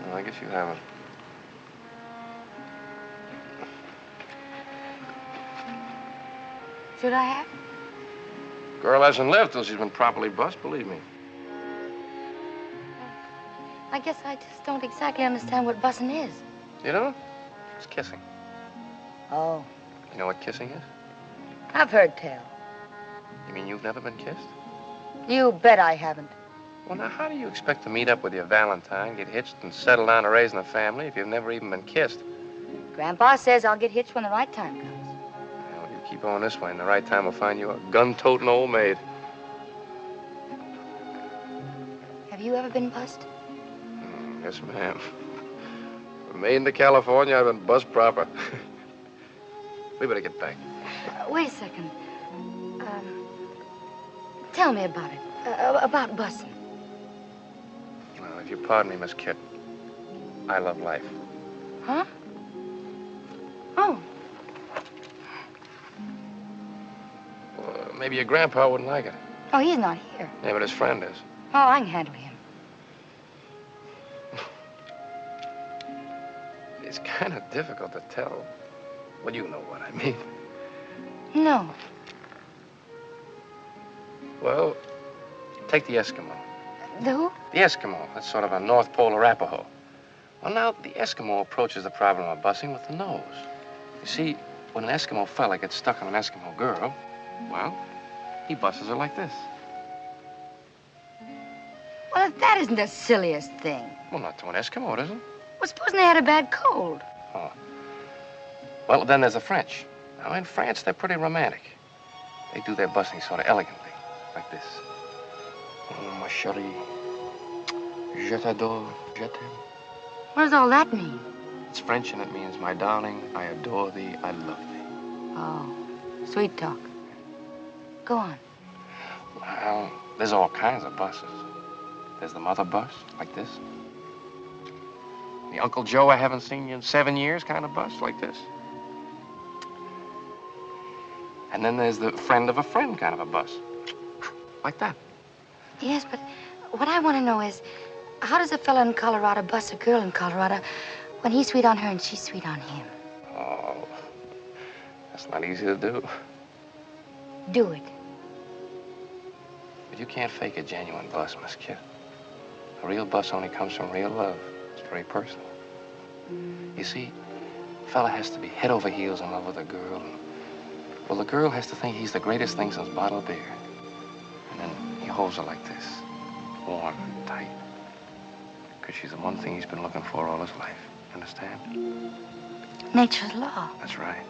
Well, I guess you haven't. Should I have? Girl hasn't lived till she's been properly bussed, believe me. I guess I just don't exactly understand what bussing is. You don't? It's kissing. Oh. You know what kissing is? I've heard tell. You mean you've never been kissed? You bet I haven't. Well, now, how do you expect to meet up with your Valentine, get hitched, and settle down to raising a family if you've never even been kissed? Grandpa says I'll get hitched when the right time comes. Well, you keep on this way, and the right time will find you a gun-toting old maid. Have you ever been bussed? Yes, ma'am. From Maine to California, I've been bussed proper. We better get back. Wait a second. Tell me about it. About busing. Well, if you pardon me, Miss Kit, I love life. Huh? Oh. Well, maybe your grandpa wouldn't like it. Oh, he's not here. Yeah, but his friend is. Oh, I can handle him. It's kind of difficult to tell. Well, you know what I mean. No. Well, take the Eskimo. The who? The Eskimo. That's sort of a North Pole Arapaho. Well, now, the Eskimo approaches the problem of busing with the nose. You see, when an Eskimo fella gets stuck on an Eskimo girl, well, he busses her like this. Well, that isn't the silliest thing. Well, not to an Eskimo, it isn't. Well, supposing they had a bad cold. Oh. Well, then there's the French. Now, in France, they're pretty romantic. They do their busing sort of elegantly, like this. Oh, ma chérie, je t'adore, je t'aime. What does all that mean? It's French, and it means, my darling, I adore thee, I love thee. Oh, sweet talk. Go on. Well, there's all kinds of buses. There's the mother bus, like this. The Uncle Joe, I haven't seen you in 7 years kind of bus, like this. And then there's the friend of a friend kind of a bus, like that. Yes, but what I want to know is, how does a fella in Colorado bus a girl in Colorado when he's sweet on her and she's sweet on him? Oh, that's not easy to do. Do it. But you can't fake a genuine bus, Miss Kit. A real bus only comes from real love. It's very personal. You see, a fella has to be head over heels in love with a girl. And, well, the girl has to think he's the greatest thing since bottled beer. And then he holds her like this, warm and tight. Because she's the one thing he's been looking for all his life. Understand? Nature's law. That's right.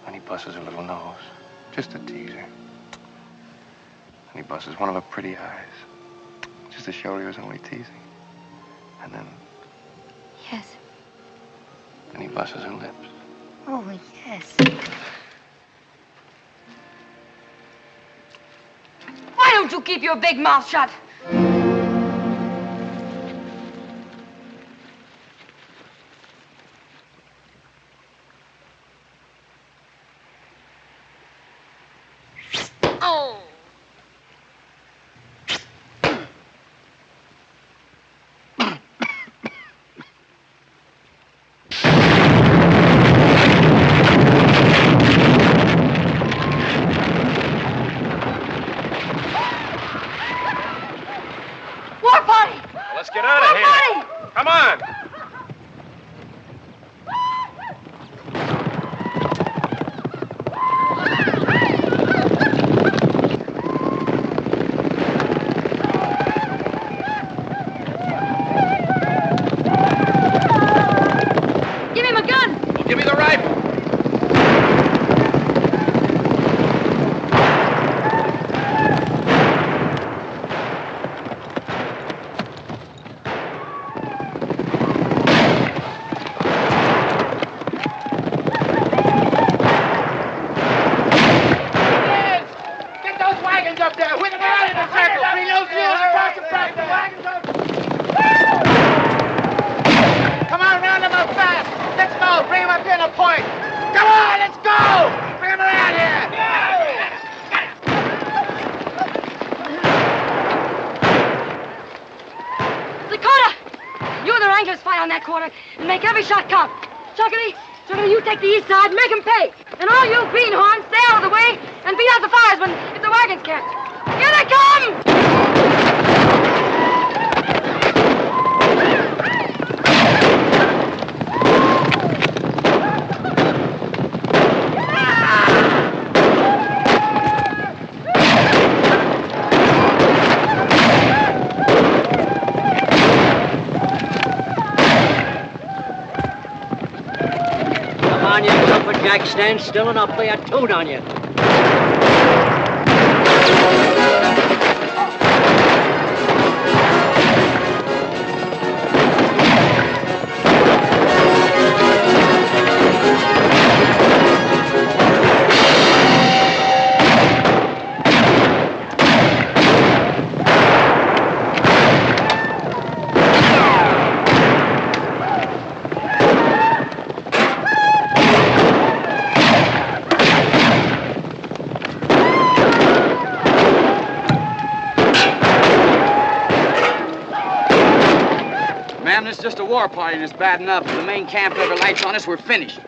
And he busses her little nose, just to tease her. And he busses one of her pretty eyes, just to show her he was only teasing. And then... Yes. Then he busses her lips. Oh, yes. Why don't you keep your big mouth shut? Oh. War party! Let's get out of here. Come on. Give him a gun! Well, give me the rifle. Get those wagons up there. Whip them out in a circle. Bring those mules across the front. The wagons up. Come on, round them up fast. Let's go. Bring them up here in a point. Come on, let's go. Bring them around here. Dakota! You and the Wranglers fight on that corner and make every shot count. Chuckity, you take the east side and make them pay. And all you greenhorns, stay out of the way and beat out the firemen if the wagons catch. Here they come! Come on, you lumberjack, stand still and I'll play a tune on you. this is just a war party and it's bad enough. If the main camp ever lights on us, we're finished.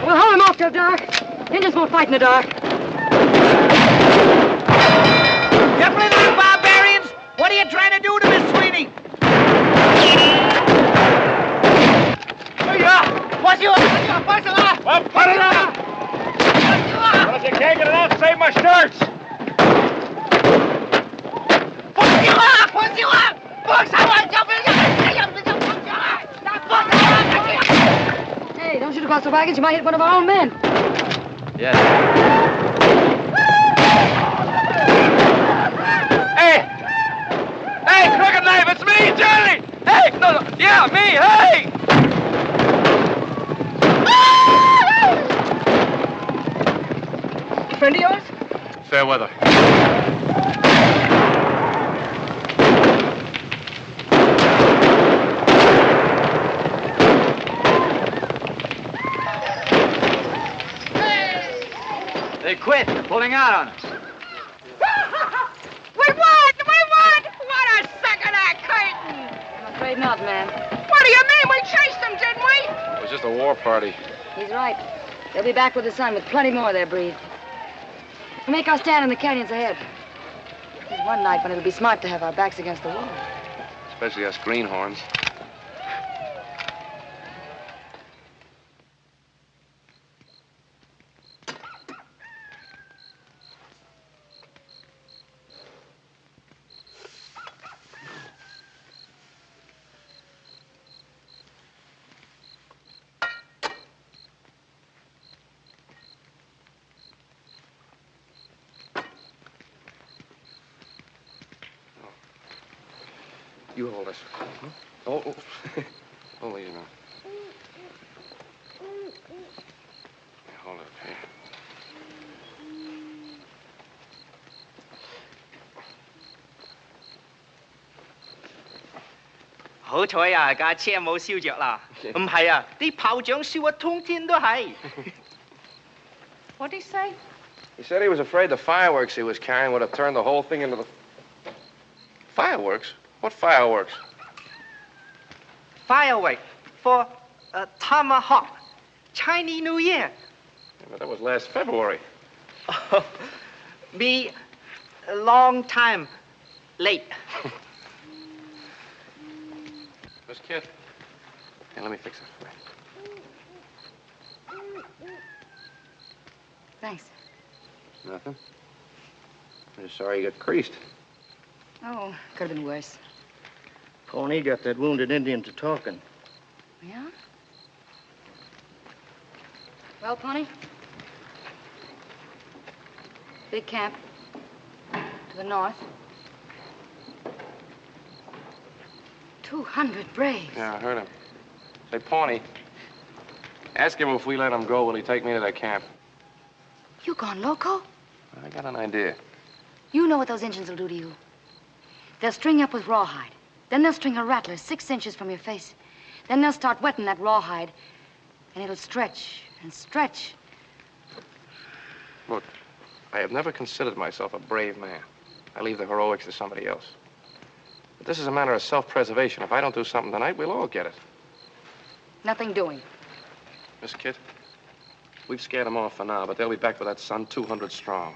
We'll hold them off till dark. Indians won't fight in the dark. You blithering barbarians! What are you trying to do to Miss Sweeney? What's you? Well, put it on! Well, if you can't get it off, save my shirts! Hey, don't shoot across the wagons. You might hit one of our own men. Yes. Hey, Crooked Knife, it's me, Johnny! Hey, no, yeah, me, hey! Friend of yours? Fair weather. They quit. They're pulling out on us. We won! What a second act, curtain! I'm afraid not, ma'am. What do you mean? We chased them, didn't we? It was just a war party. He's right. They'll be back with the sun with plenty more of their breed. We'll make our stand in the canyons ahead. There's one night when it'll be smart to have our backs against the wall. Especially us greenhorns. You hold this. Oh. Oh, easy now. Hold it up here. Hảo彩啊，架車冇燒着啦。唔係啊，啲炮仗燒啊，通天都係。What'd he say? He said he was afraid the fireworks he was carrying would have turned the whole thing into the... Fireworks? What fireworks? Firework for Tomahawk, Chinese New Year. Yeah, but that was last February. Be a long time late. Miss Kit. Here, let me fix it for you. Thanks. Nothing. I'm just sorry you got creased. Oh, could have been worse. Pony got that wounded Indian to talking. Yeah? Well, Pony? Big camp. To the north. 200 braves. Yeah, I heard him. Say, Pawnee, ask him if we let him go, will he take me to that camp? You gone loco? I got an idea. You know what those Indians will do to you. They'll string you up with rawhide. Then they'll string a rattler 6 inches from your face. Then they'll start wetting that rawhide, and it'll stretch and stretch. Look, I have never considered myself a brave man. I leave the heroics to somebody else. But this is a matter of self-preservation. If I don't do something tonight, we'll all get it. Nothing doing. Miss Kit, we've scared them off for now, but they'll be back with that sun 200 strong.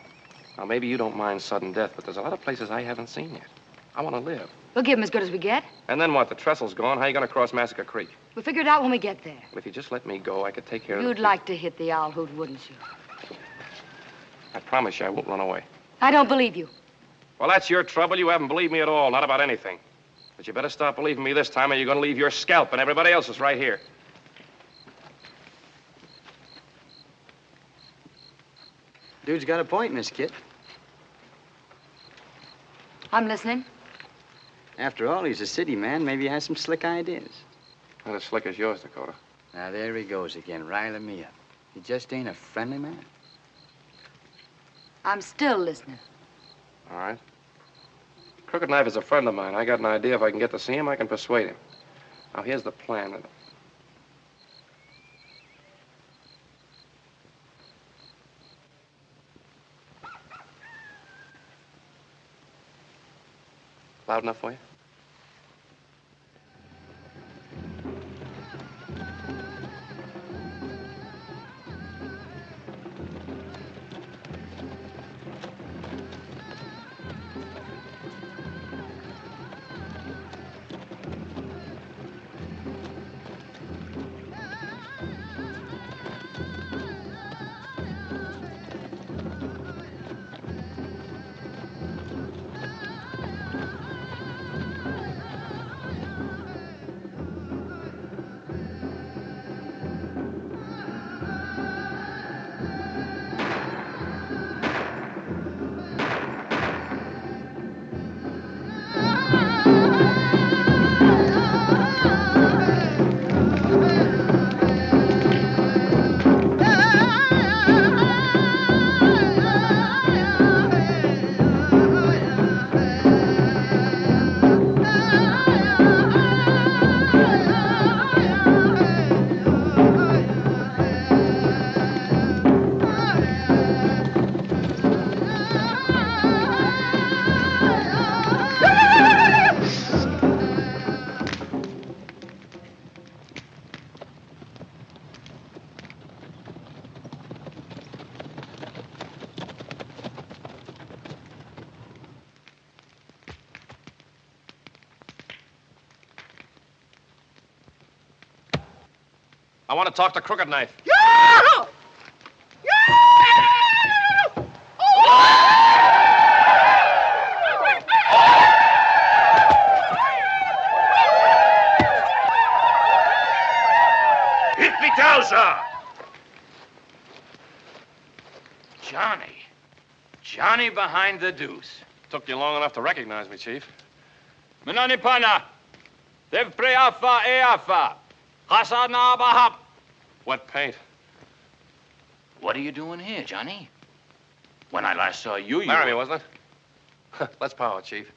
Now, maybe you don't mind sudden death, but there's a lot of places I haven't seen yet. I want to live. We'll give them as good as we get. And then what? The trestle's gone. How are you going to cross Massacre Creek? We'll figure it out when we get there. Well, if you just let me go, I could take care of You'd like to hit the owl hoot, wouldn't you? I promise you I won't run away. I don't believe you. Well, that's your trouble. You haven't believed me at all, not about anything. But you better stop believing me this time or you're going to leave your scalp and everybody else's right here. Dude's got a point, Miss Kit. I'm listening. After all, he's a city man. Maybe he has some slick ideas. Not as slick as yours, Dakota. Now, there he goes again, riling me up. He just ain't a friendly man. I'm still listening. All right. Crooked Knife is a friend of mine. I got an idea. If I can get to see him, I can persuade him. Now, here's the plan. Loud enough for you? I want to talk to Crooked Knife. Hit me, Towser! Johnny behind the deuce. Took you long enough to recognize me, Chief. Menani pana. Dev preafa eafa. Hasana bahap. Wet paint. What are you doing here, Johnny? When I last saw you, Laramie, wasn't it? Let's power, Chief.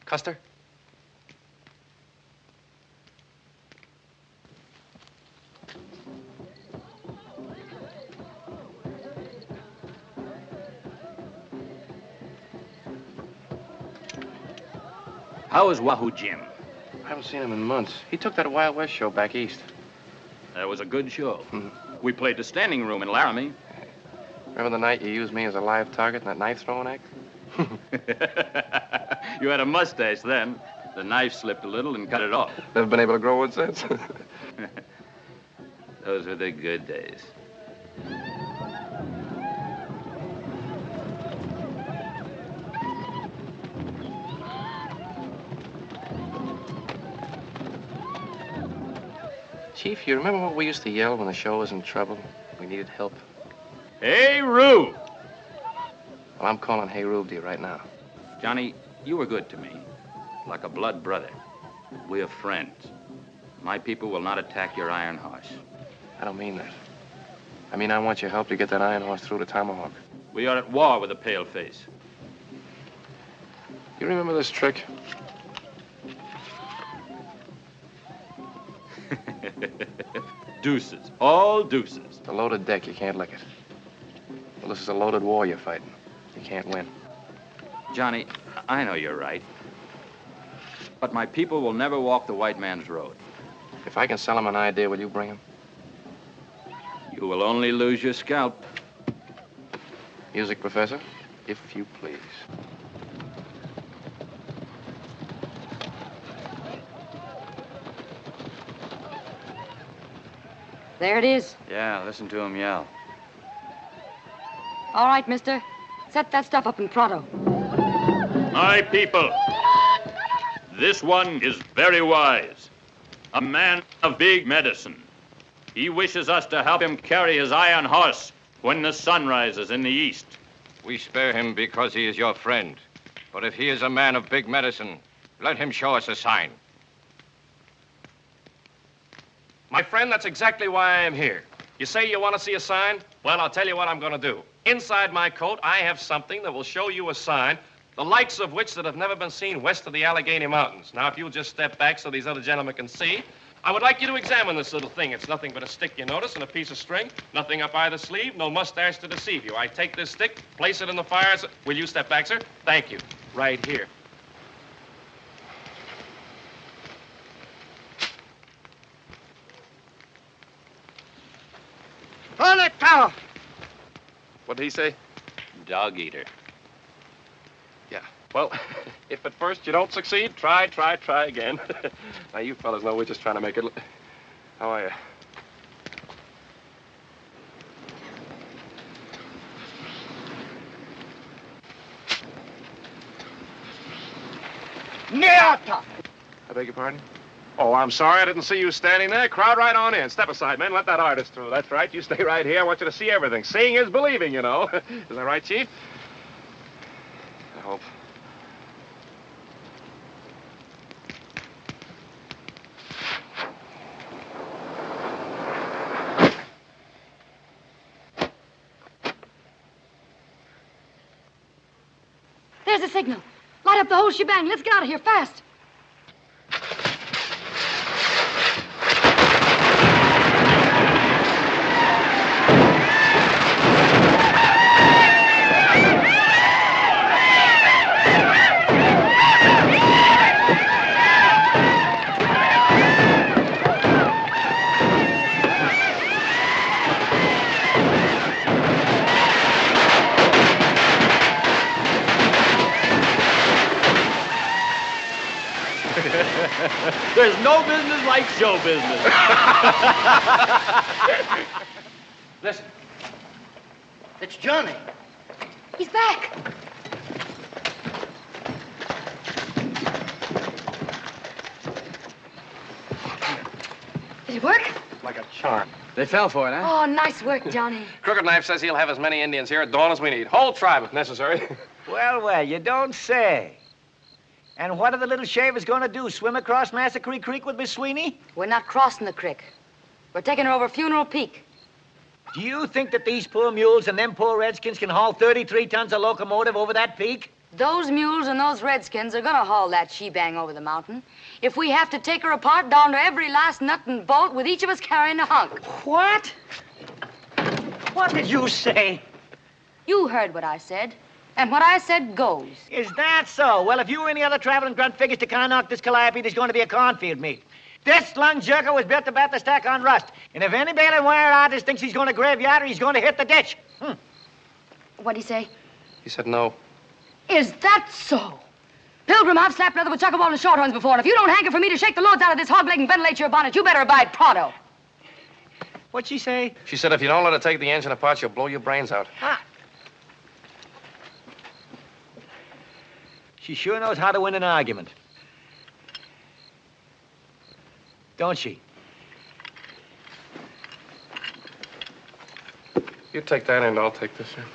Custer? How is Wahoo Jim? I haven't seen him in months. He took that Wild West show back east. That was a good show. We played the standing room in Laramie. Remember the night you used me as a live target in that knife throwing act? You had a mustache then. The knife slipped a little and cut it off. Never been able to grow one since. Those were the good days. Chief, you remember what we used to yell when the show was in trouble? We needed help. Hey, Rube! Well, I'm calling Hey Rube to you right now. Johnny, you were good to me. Like a blood brother. We are friends. My people will not attack your iron horse. I don't mean that. I mean, I want your help to get that iron horse through to Tomahawk. We are at war with the paleface. You remember this trick? Deuces. All deuces. It's a loaded deck. You can't lick it. Well, this is a loaded war you're fighting. You can't win. Johnny, I know you're right. But my people will never walk the white man's road. If I can sell him an idea, will you bring him? You will only lose your scalp. Music, Professor, if you please. There it is. Yeah, listen to him yell. All right, mister. Set that stuff up in pronto. My people, this one is very wise. A man of big medicine. He wishes us to help him carry his iron horse when the sun rises in the east. We spare him because he is your friend. But if he is a man of big medicine, let him show us a sign. My friend, that's exactly why I am here. You say you want to see a sign? Well, I'll tell you what I'm going to do. Inside my coat, I have something that will show you a sign, the likes of which that have never been seen west of the Allegheny Mountains. Now, if you'll just step back so these other gentlemen can see, I would like you to examine this little thing. It's nothing but a stick, you notice, and a piece of string. Nothing up either sleeve, no mustache to deceive you. I take this stick, place it in the fire. Will you step back, sir? Thank you. Right here. Hold it, Tower. What did he say? Dog eater. Yeah. Well, if at first you don't succeed, try again. Now, you fellas know we're just trying to make it look... How are you? Neata. I beg your pardon? Oh, I'm sorry. I didn't see you standing there. Crowd right on in. Step aside, men. Let that artist through. That's right. You stay right here. I want you to see everything. Seeing is believing, you know. Is that right, Chief? I hope. There's a signal. Light up the whole shebang. Let's get out of here fast. no business like show business. Listen. It's Johnny. He's back. Did it work? Like a charm. They fell for it, huh? Oh, nice work, Johnny. Crooked Knife says he'll have as many Indians here at dawn as we need. Whole tribe, if necessary. Well, well, you don't say. And what are the little shavers going to do? Swim across Massacre Creek with Miss Sweeney? We're not crossing the creek. We're taking her over Funeral Peak. Do you think that these poor mules and them poor redskins can haul 33 tons of locomotive over that peak? Those mules and those redskins are gonna haul that shebang over the mountain. If we have to take her apart down to every last nut and bolt, with each of us carrying a hunk. What? What did you say? You heard what I said. And what I said goes. Is that so? Well, if you or any other traveling grunt figures to knock this calliope, there's going to be a cornfield meet. This lung jerker was built to bat the stack on rust. And if any baling wire artist thinks he's going to graveyard her, he's going to hit the ditch. What'd he say? He said no. Is that so? Pilgrim, I've slapped leather with chuckaball and shorthorns before, and if you don't hanker for me to shake the loads out of this hog leg and ventilate your bonnet, you better abide pronto. What'd she say? She said if you don't let her take the engine apart, she'll blow your brains out. She sure knows how to win an argument. Don't she? You take that end, I'll take this end.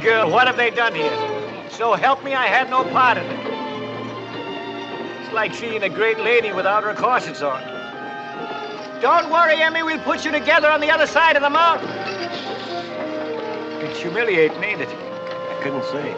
Girl, what have they done here? So help me, I had no part in it. It's like seeing a great lady without her corsets on. Don't worry, Emmy, we'll put you together on the other side of the mountain. It's humiliating, ain't it? I couldn't say.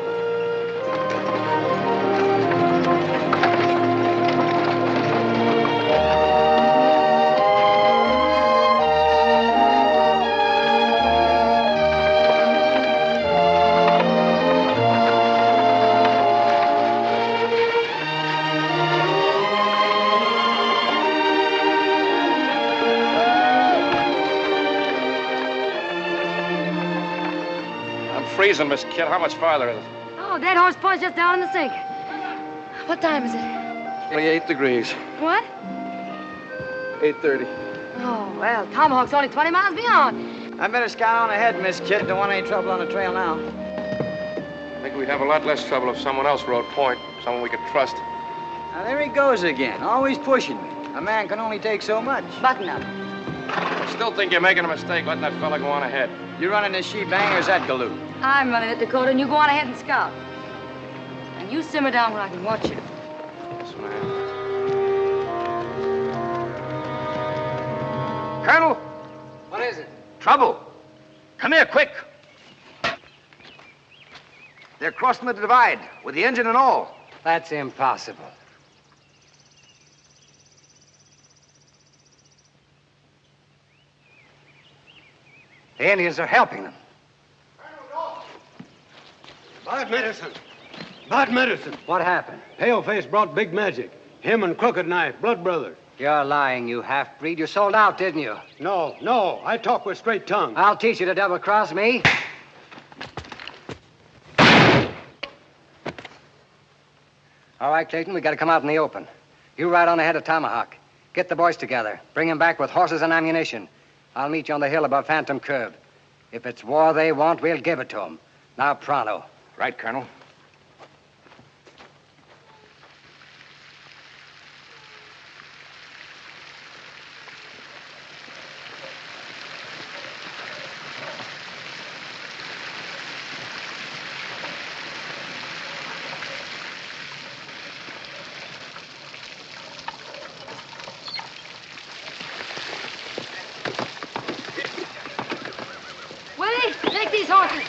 Freezing, Miss Kid. How much farther is it? Oh, Dead Horse Point's just down in the sink. What time is it? 28 degrees. What? 8:30. Oh, well, Tomahawk's only 20 miles beyond. I better scout on ahead, Miss Kid. Don't want any trouble on the trail now. I think we'd have a lot less trouble if someone else rode point, someone we could trust. Now, there he goes again, always pushing me. A man can only take so much. Button up. I still think you're making a mistake letting that fella go on ahead. You running this shebang, or is that Galoot? I'm running it, Dakota, and you go on ahead and scout. And you simmer down where I can watch you. That's what I am. Colonel! What is it? Trouble. Come here, quick. They're crossing the divide, with the engine and all. That's impossible. The Indians are helping them. Bad medicine. Bad medicine. What happened? Paleface brought big magic. Him and Crooked Knife, blood brothers. You're lying, you half-breed. You sold out, didn't you? No. I talk with straight tongue. I'll teach you to double-cross me. All right, Clayton, we got to come out in the open. You ride on ahead of Tomahawk. Get the boys together. Bring them back with horses and ammunition. I'll meet you on the hill above Phantom Curve. If it's war they want, we'll give it to them. Now, pronto. Right, Colonel. Willie, take these horses.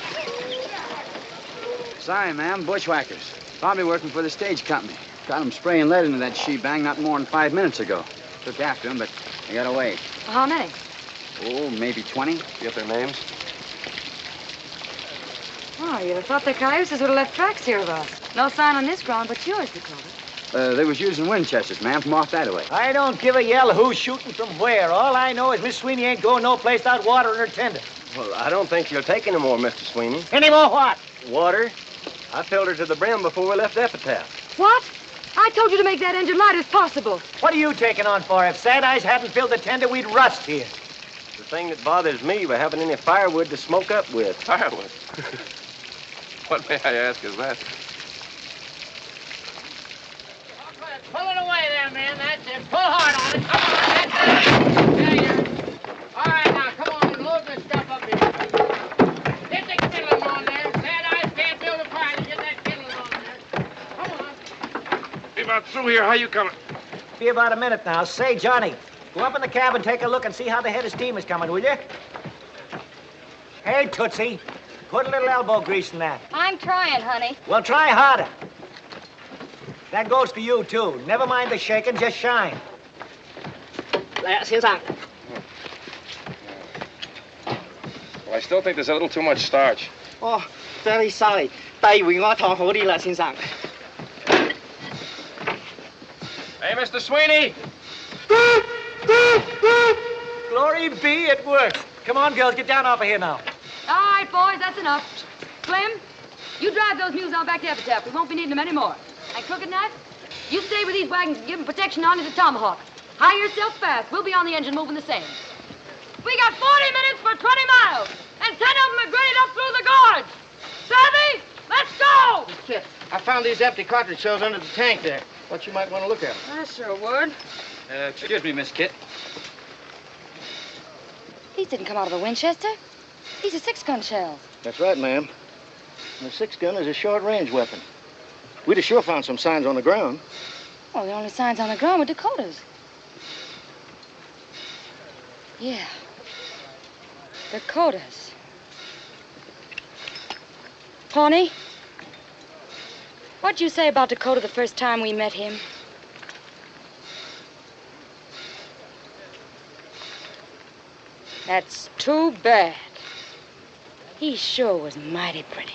Sorry, ma'am. Bushwhackers. Probably working for the stage company. Got them spraying lead into that shebang not more than 5 minutes ago. Took after them, but they got away. How many? Oh, maybe 20. You got their names? Oh, you'd have thought the cayuses would have left tracks here of us. No sign on this ground but yours, Dakota. They was using Winchesters, ma'am, from off that way. I don't give a yell who's shooting from where. All I know is Miss Sweeney ain't going no place without water in her tender. Well, I don't think you'll take any more, Mr. Sweeney. Any more what? Water? I filled her to the brim before we left Epitaph. What? I told you to make that engine light as possible. What are you taking on for? If Sad Eyes hadn't filled the tender, we'd rust here. The thing that bothers me, we haven't any firewood to smoke up with. Firewood? What, may I ask, is that? Pull it away there, man. That's it. Pull hard on it. Come on. That's it. There you are. All right, now, come on and load this stuff up here. Get the kindling on there. Sad Eyes can't build a fire to get that kindling on there. Come on. Be about through here. How you coming? Be about a minute now. Say, Johnny, go up in the cab and take a look and see how the head of steam is coming, will you? Hey, Tootsie, put a little elbow grease in that. I'm trying, honey. Well, try harder. That goes for you, too. Never mind the shaking, just shine. 来，先生。 Well, I still think there's a little too much starch. Oh, very sorry. 第二回我燙好啲啦，先生。 Hey, Mr. Sweeney! Glory be, it works. Come on, girls, get down off of here now. All right, boys, that's enough. Slim, you drive those mules on back to Epitaph. We won't be needing them anymore. And Crooked Knife, you stay with these wagons and give them protection on to the Tomahawk. Hire yourself fast. We'll be on the engine moving the same. We got 40 minutes for 20 miles, and 10 of them are graded up through the gorge. Savvy? Let's go! Kit, I found these empty cartridge shells under the tank there. What you might want to look at. I sure would. Excuse me, Miss Kit. These didn't come out of the Winchester. These are 6-gun shells. That's right, ma'am. And the 6-gun is a short-range weapon. We'd have sure found some signs on the ground. Well, the only signs on the ground were Dakota's. Yeah. Dakota's. Pawnee, what'd you say about Dakota the first time we met him? That's too bad. He sure was mighty pretty.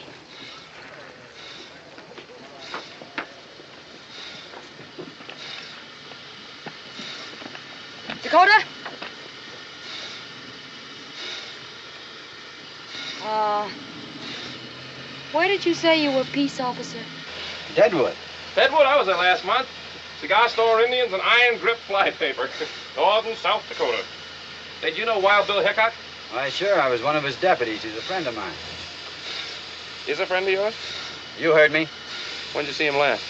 Dakota? Where did you say you were peace officer? Deadwood. Deadwood, I was there last month. Cigar store Indians and iron grip flypaper. Northern South Dakota. Did you know Wild Bill Hickok? Why, sure. I was one of his deputies. He's a friend of mine. Is a friend of yours? You heard me. When'd you see him last?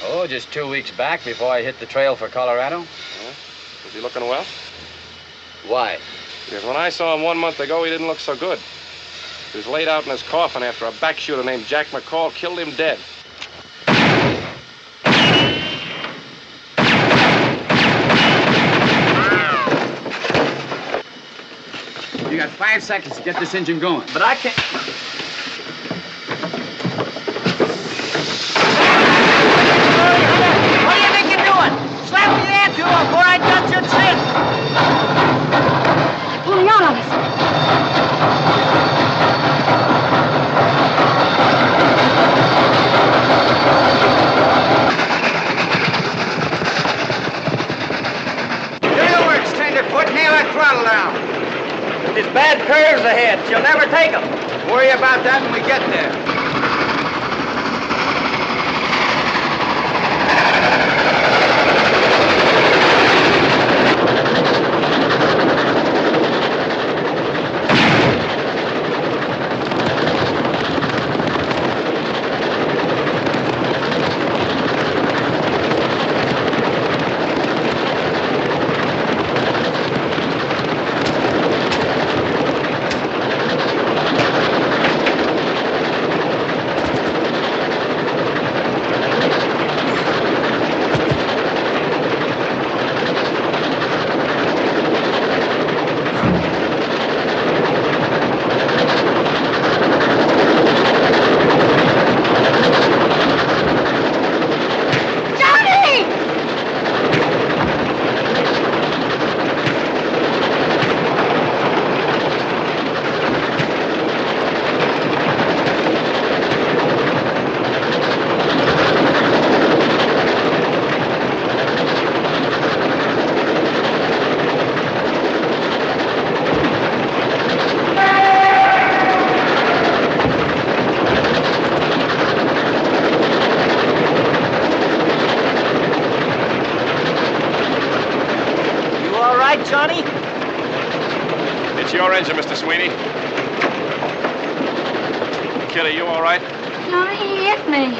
Oh, just 2 weeks back before I hit the trail for Colorado. Was he looking well? Why? Because when I saw him 1 month ago, he didn't look so good. He was laid out in his coffin after a back shooter named Jack McCall killed him dead. You got 5 seconds to get this engine going. But I can't... What do you think you're doing? Slap me there, too, before I touch your chin. Pulling out on us. Steelworks, tenderfoot, nail that throttle down. There's bad curves ahead. She'll never take them. Worry about that when we get there. behind you, Mr. Sweeney. Kid, are you all right? Johnny, he hit me.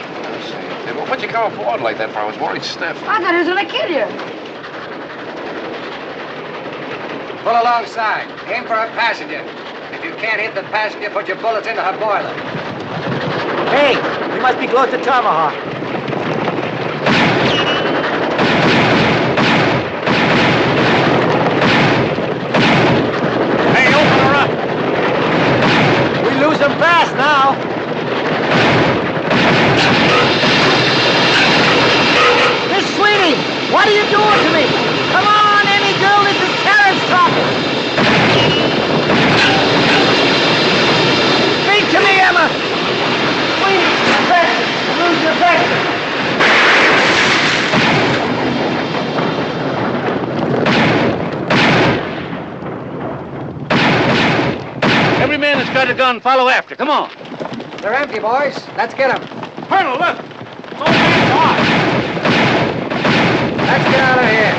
Hey, well, what'd you come aboard like that for? I was worried stiff. I thought he was going to kill you. Pull alongside. Aim for her passenger. If you can't hit the passenger, put your bullets into her boiler. Hey, we must be close to Tomahawk. Hey, open her up. We lose them fast now. Miss Sweeney, what are you doing to me? Come on, Emmy girl, this is Terrence talking. Speak to me, Emma. Sweeney, Baxter, lose your Baxter. Every man that's got a gun, follow after. Come on. They're empty, boys. Let's get them. Colonel, look. It's old man Todd. Let's get out of here.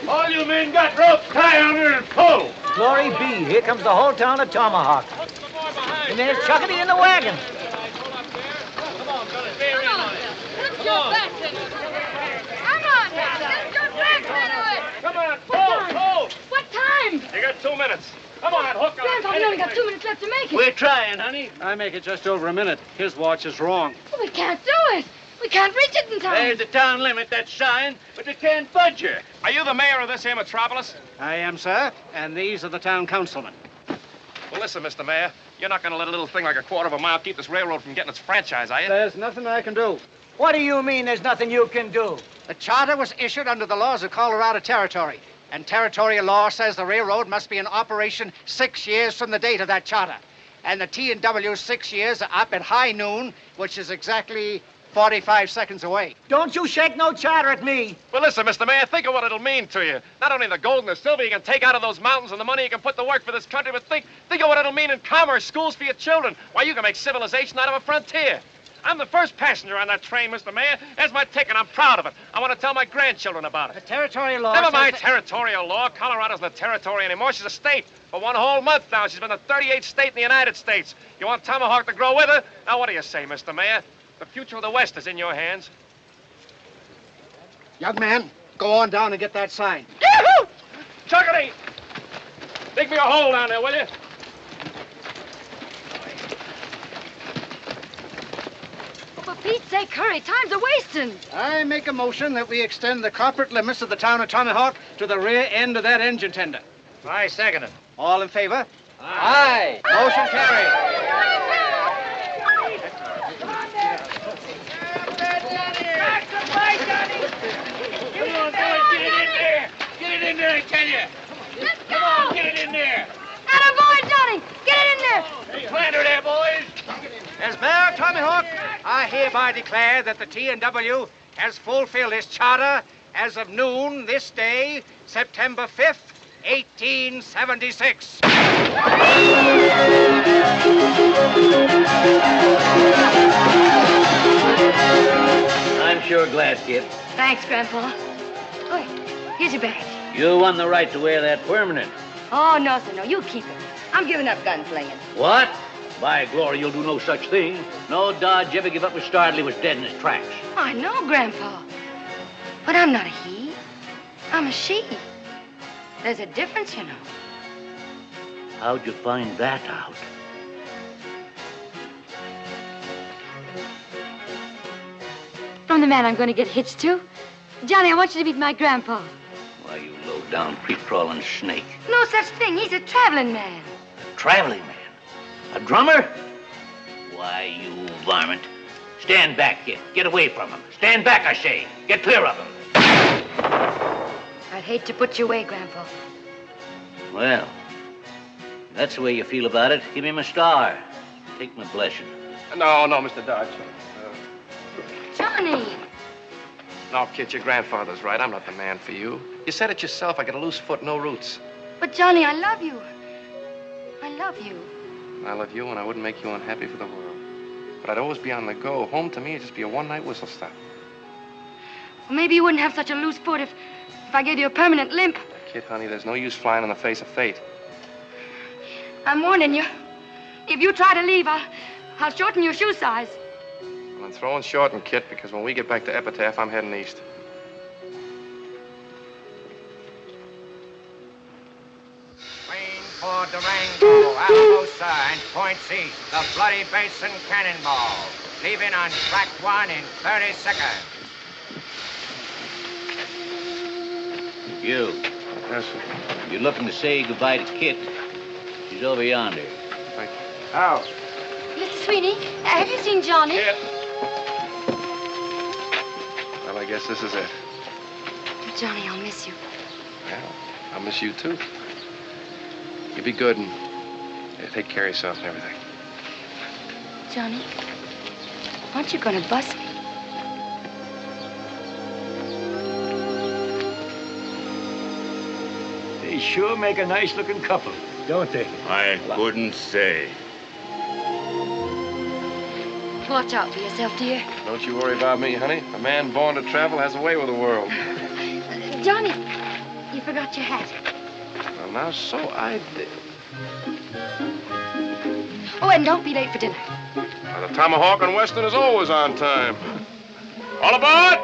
All you men got rope, tie on her and pull. Glory be, here comes the whole town of Tomahawk. And there's Chuckity in the wagon. Let's go back to it. Come on, let's go back to it. Come on, pull. What time? You got 2 minutes. Come on, hook on. Grandpa, we only got 2 minutes left to make it. We're trying, honey. I make it just over a minute. His watch is wrong. Well, we can't do it. We can't reach it in time. There's the town limit, that sign, but they can't budge her. Are you the mayor of this here metropolis? I am, sir, and these are the town councilmen. Well, listen, Mr. Mayor, you're not going to let a little thing like a quarter of a mile keep this railroad from getting its franchise, are you? There's nothing I can do. What do you mean there's nothing you can do? The charter was issued under the laws of Colorado Territory, and territorial law says the railroad must be in operation 6 years from the date of that charter. And the T&W's 6 years are up at high noon, which is exactly 45 seconds away. Don't you shake no charter at me. Well, listen, Mr. Mayor, think of what it'll mean to you. Not only the gold and the silver you can take out of those mountains and the money you can put to work for this country, but think of what it'll mean in commerce, schools for your children. Why, you can make civilization out of a frontier. I'm the first passenger on that train, Mr. Mayor. There's my ticket. I'm proud of it. I want to tell my grandchildren about it. The territorial law Never says mind that- territorial law. Colorado's not a territory anymore. She's a state. For 1 whole month now, she's been the 38th state in the United States. You want Tomahawk to grow with her? Now, what do you say, Mr. Mayor? The future of the West is in your hands. Young man, go on down and get that sign. Yahoo! Chuckity! Dig me a hole down there, will you? Oh, for Pete's sake, hurry. Time's a-wasting. I make a motion that we extend the corporate limits of the town of Tomahawk to the rear end of that engine tender. I second it. All in favor? Aye. Motion carried. Get it in there, I tell you. Let's go. Come on, get it in there. Attaboy, Johnny. Get it in there. Plant her there, boys. As mayor of Tomahawk, I hereby declare that the T&W has fulfilled its charter as of noon this day, September 5th, 1876. I'm sure glad, kid. Thanks, Grandpa. Oh, here's your badge. You won the right to wear that permanent. Oh, no, sir, no. You keep it. I'm giving up gunslinging. What? By glory, you'll do no such thing. No Dodge ever give up with Starley was dead in his tracks. I know, Grandpa. But I'm not a he. I'm a she. There's a difference, you know. How'd you find that out? From the man I'm going to get hitched to. Johnny, I want you to meet my grandpa. Why, you low-down, creep-crawling snake. No such thing. He's a traveling man. A traveling man? A drummer? Why, you varmint. Stand back, kid. Get away from him. Stand back, I say. Get clear of him. I'd hate to put you away, Grandpa. Well, that's the way you feel about it. Give him a star. Take my blessing. No, Mr. Dodge. Johnny! No, kid, your grandfather's right. I'm not the man for you. You said it yourself. I got a loose foot, no roots. But, Johnny, I love you. I love you. I love you, and I wouldn't make you unhappy for the world. But I'd always be on the go. Home to me would just be a one-night whistle stop. Well, maybe you wouldn't have such a loose foot if I gave you a permanent limp. Kid, honey, there's no use flying in the face of fate. I'm warning you. If you try to leave, I'll shorten your shoe size. Well, I'm throwing short and Kit, because when we get back to Epitaph, I'm heading east. For Durango, Alcosa, and points east, the Bloody Basin Cannonball, leaving on track 1 in 30 seconds. You. Yes, sir. You're looking to say goodbye to Kit. She's over yonder. Thank you. How? Mr. Sweeney, have you seen Johnny? Well, I guess this is it. Johnny, I'll miss you. Well, I'll miss you, too. You be good and take care of yourself and everything. Johnny, aren't you going to bust me? They sure make a nice-looking couple, don't they? I couldn't say. Watch out for yourself, dear. Don't you worry about me, honey. A man born to travel has a way with the world. Johnny, you forgot your hat. Well, now, so I did. Oh, and don't be late for dinner. Now, the Tomahawk and Western is always on time. All aboard!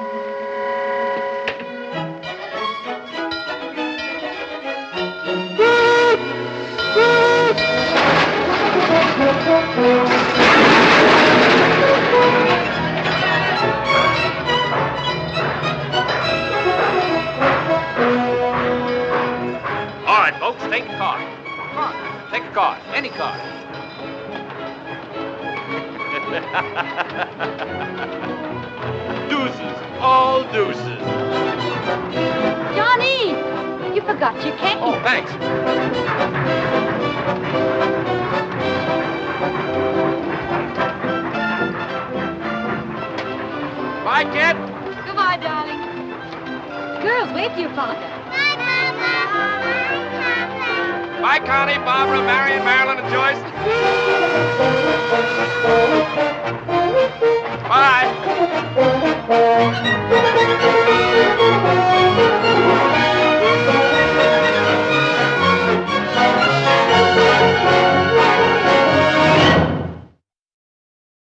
All right, folks, take a car. Come on, take a car. Any car. Deuces. All deuces. Johnny! You forgot your cane. Oh, thanks. Bye, kid. Goodbye, darling. Girls, wave to your father. Bye, Connie, Barbara, Marion, Marilyn, and Joyce. Bye.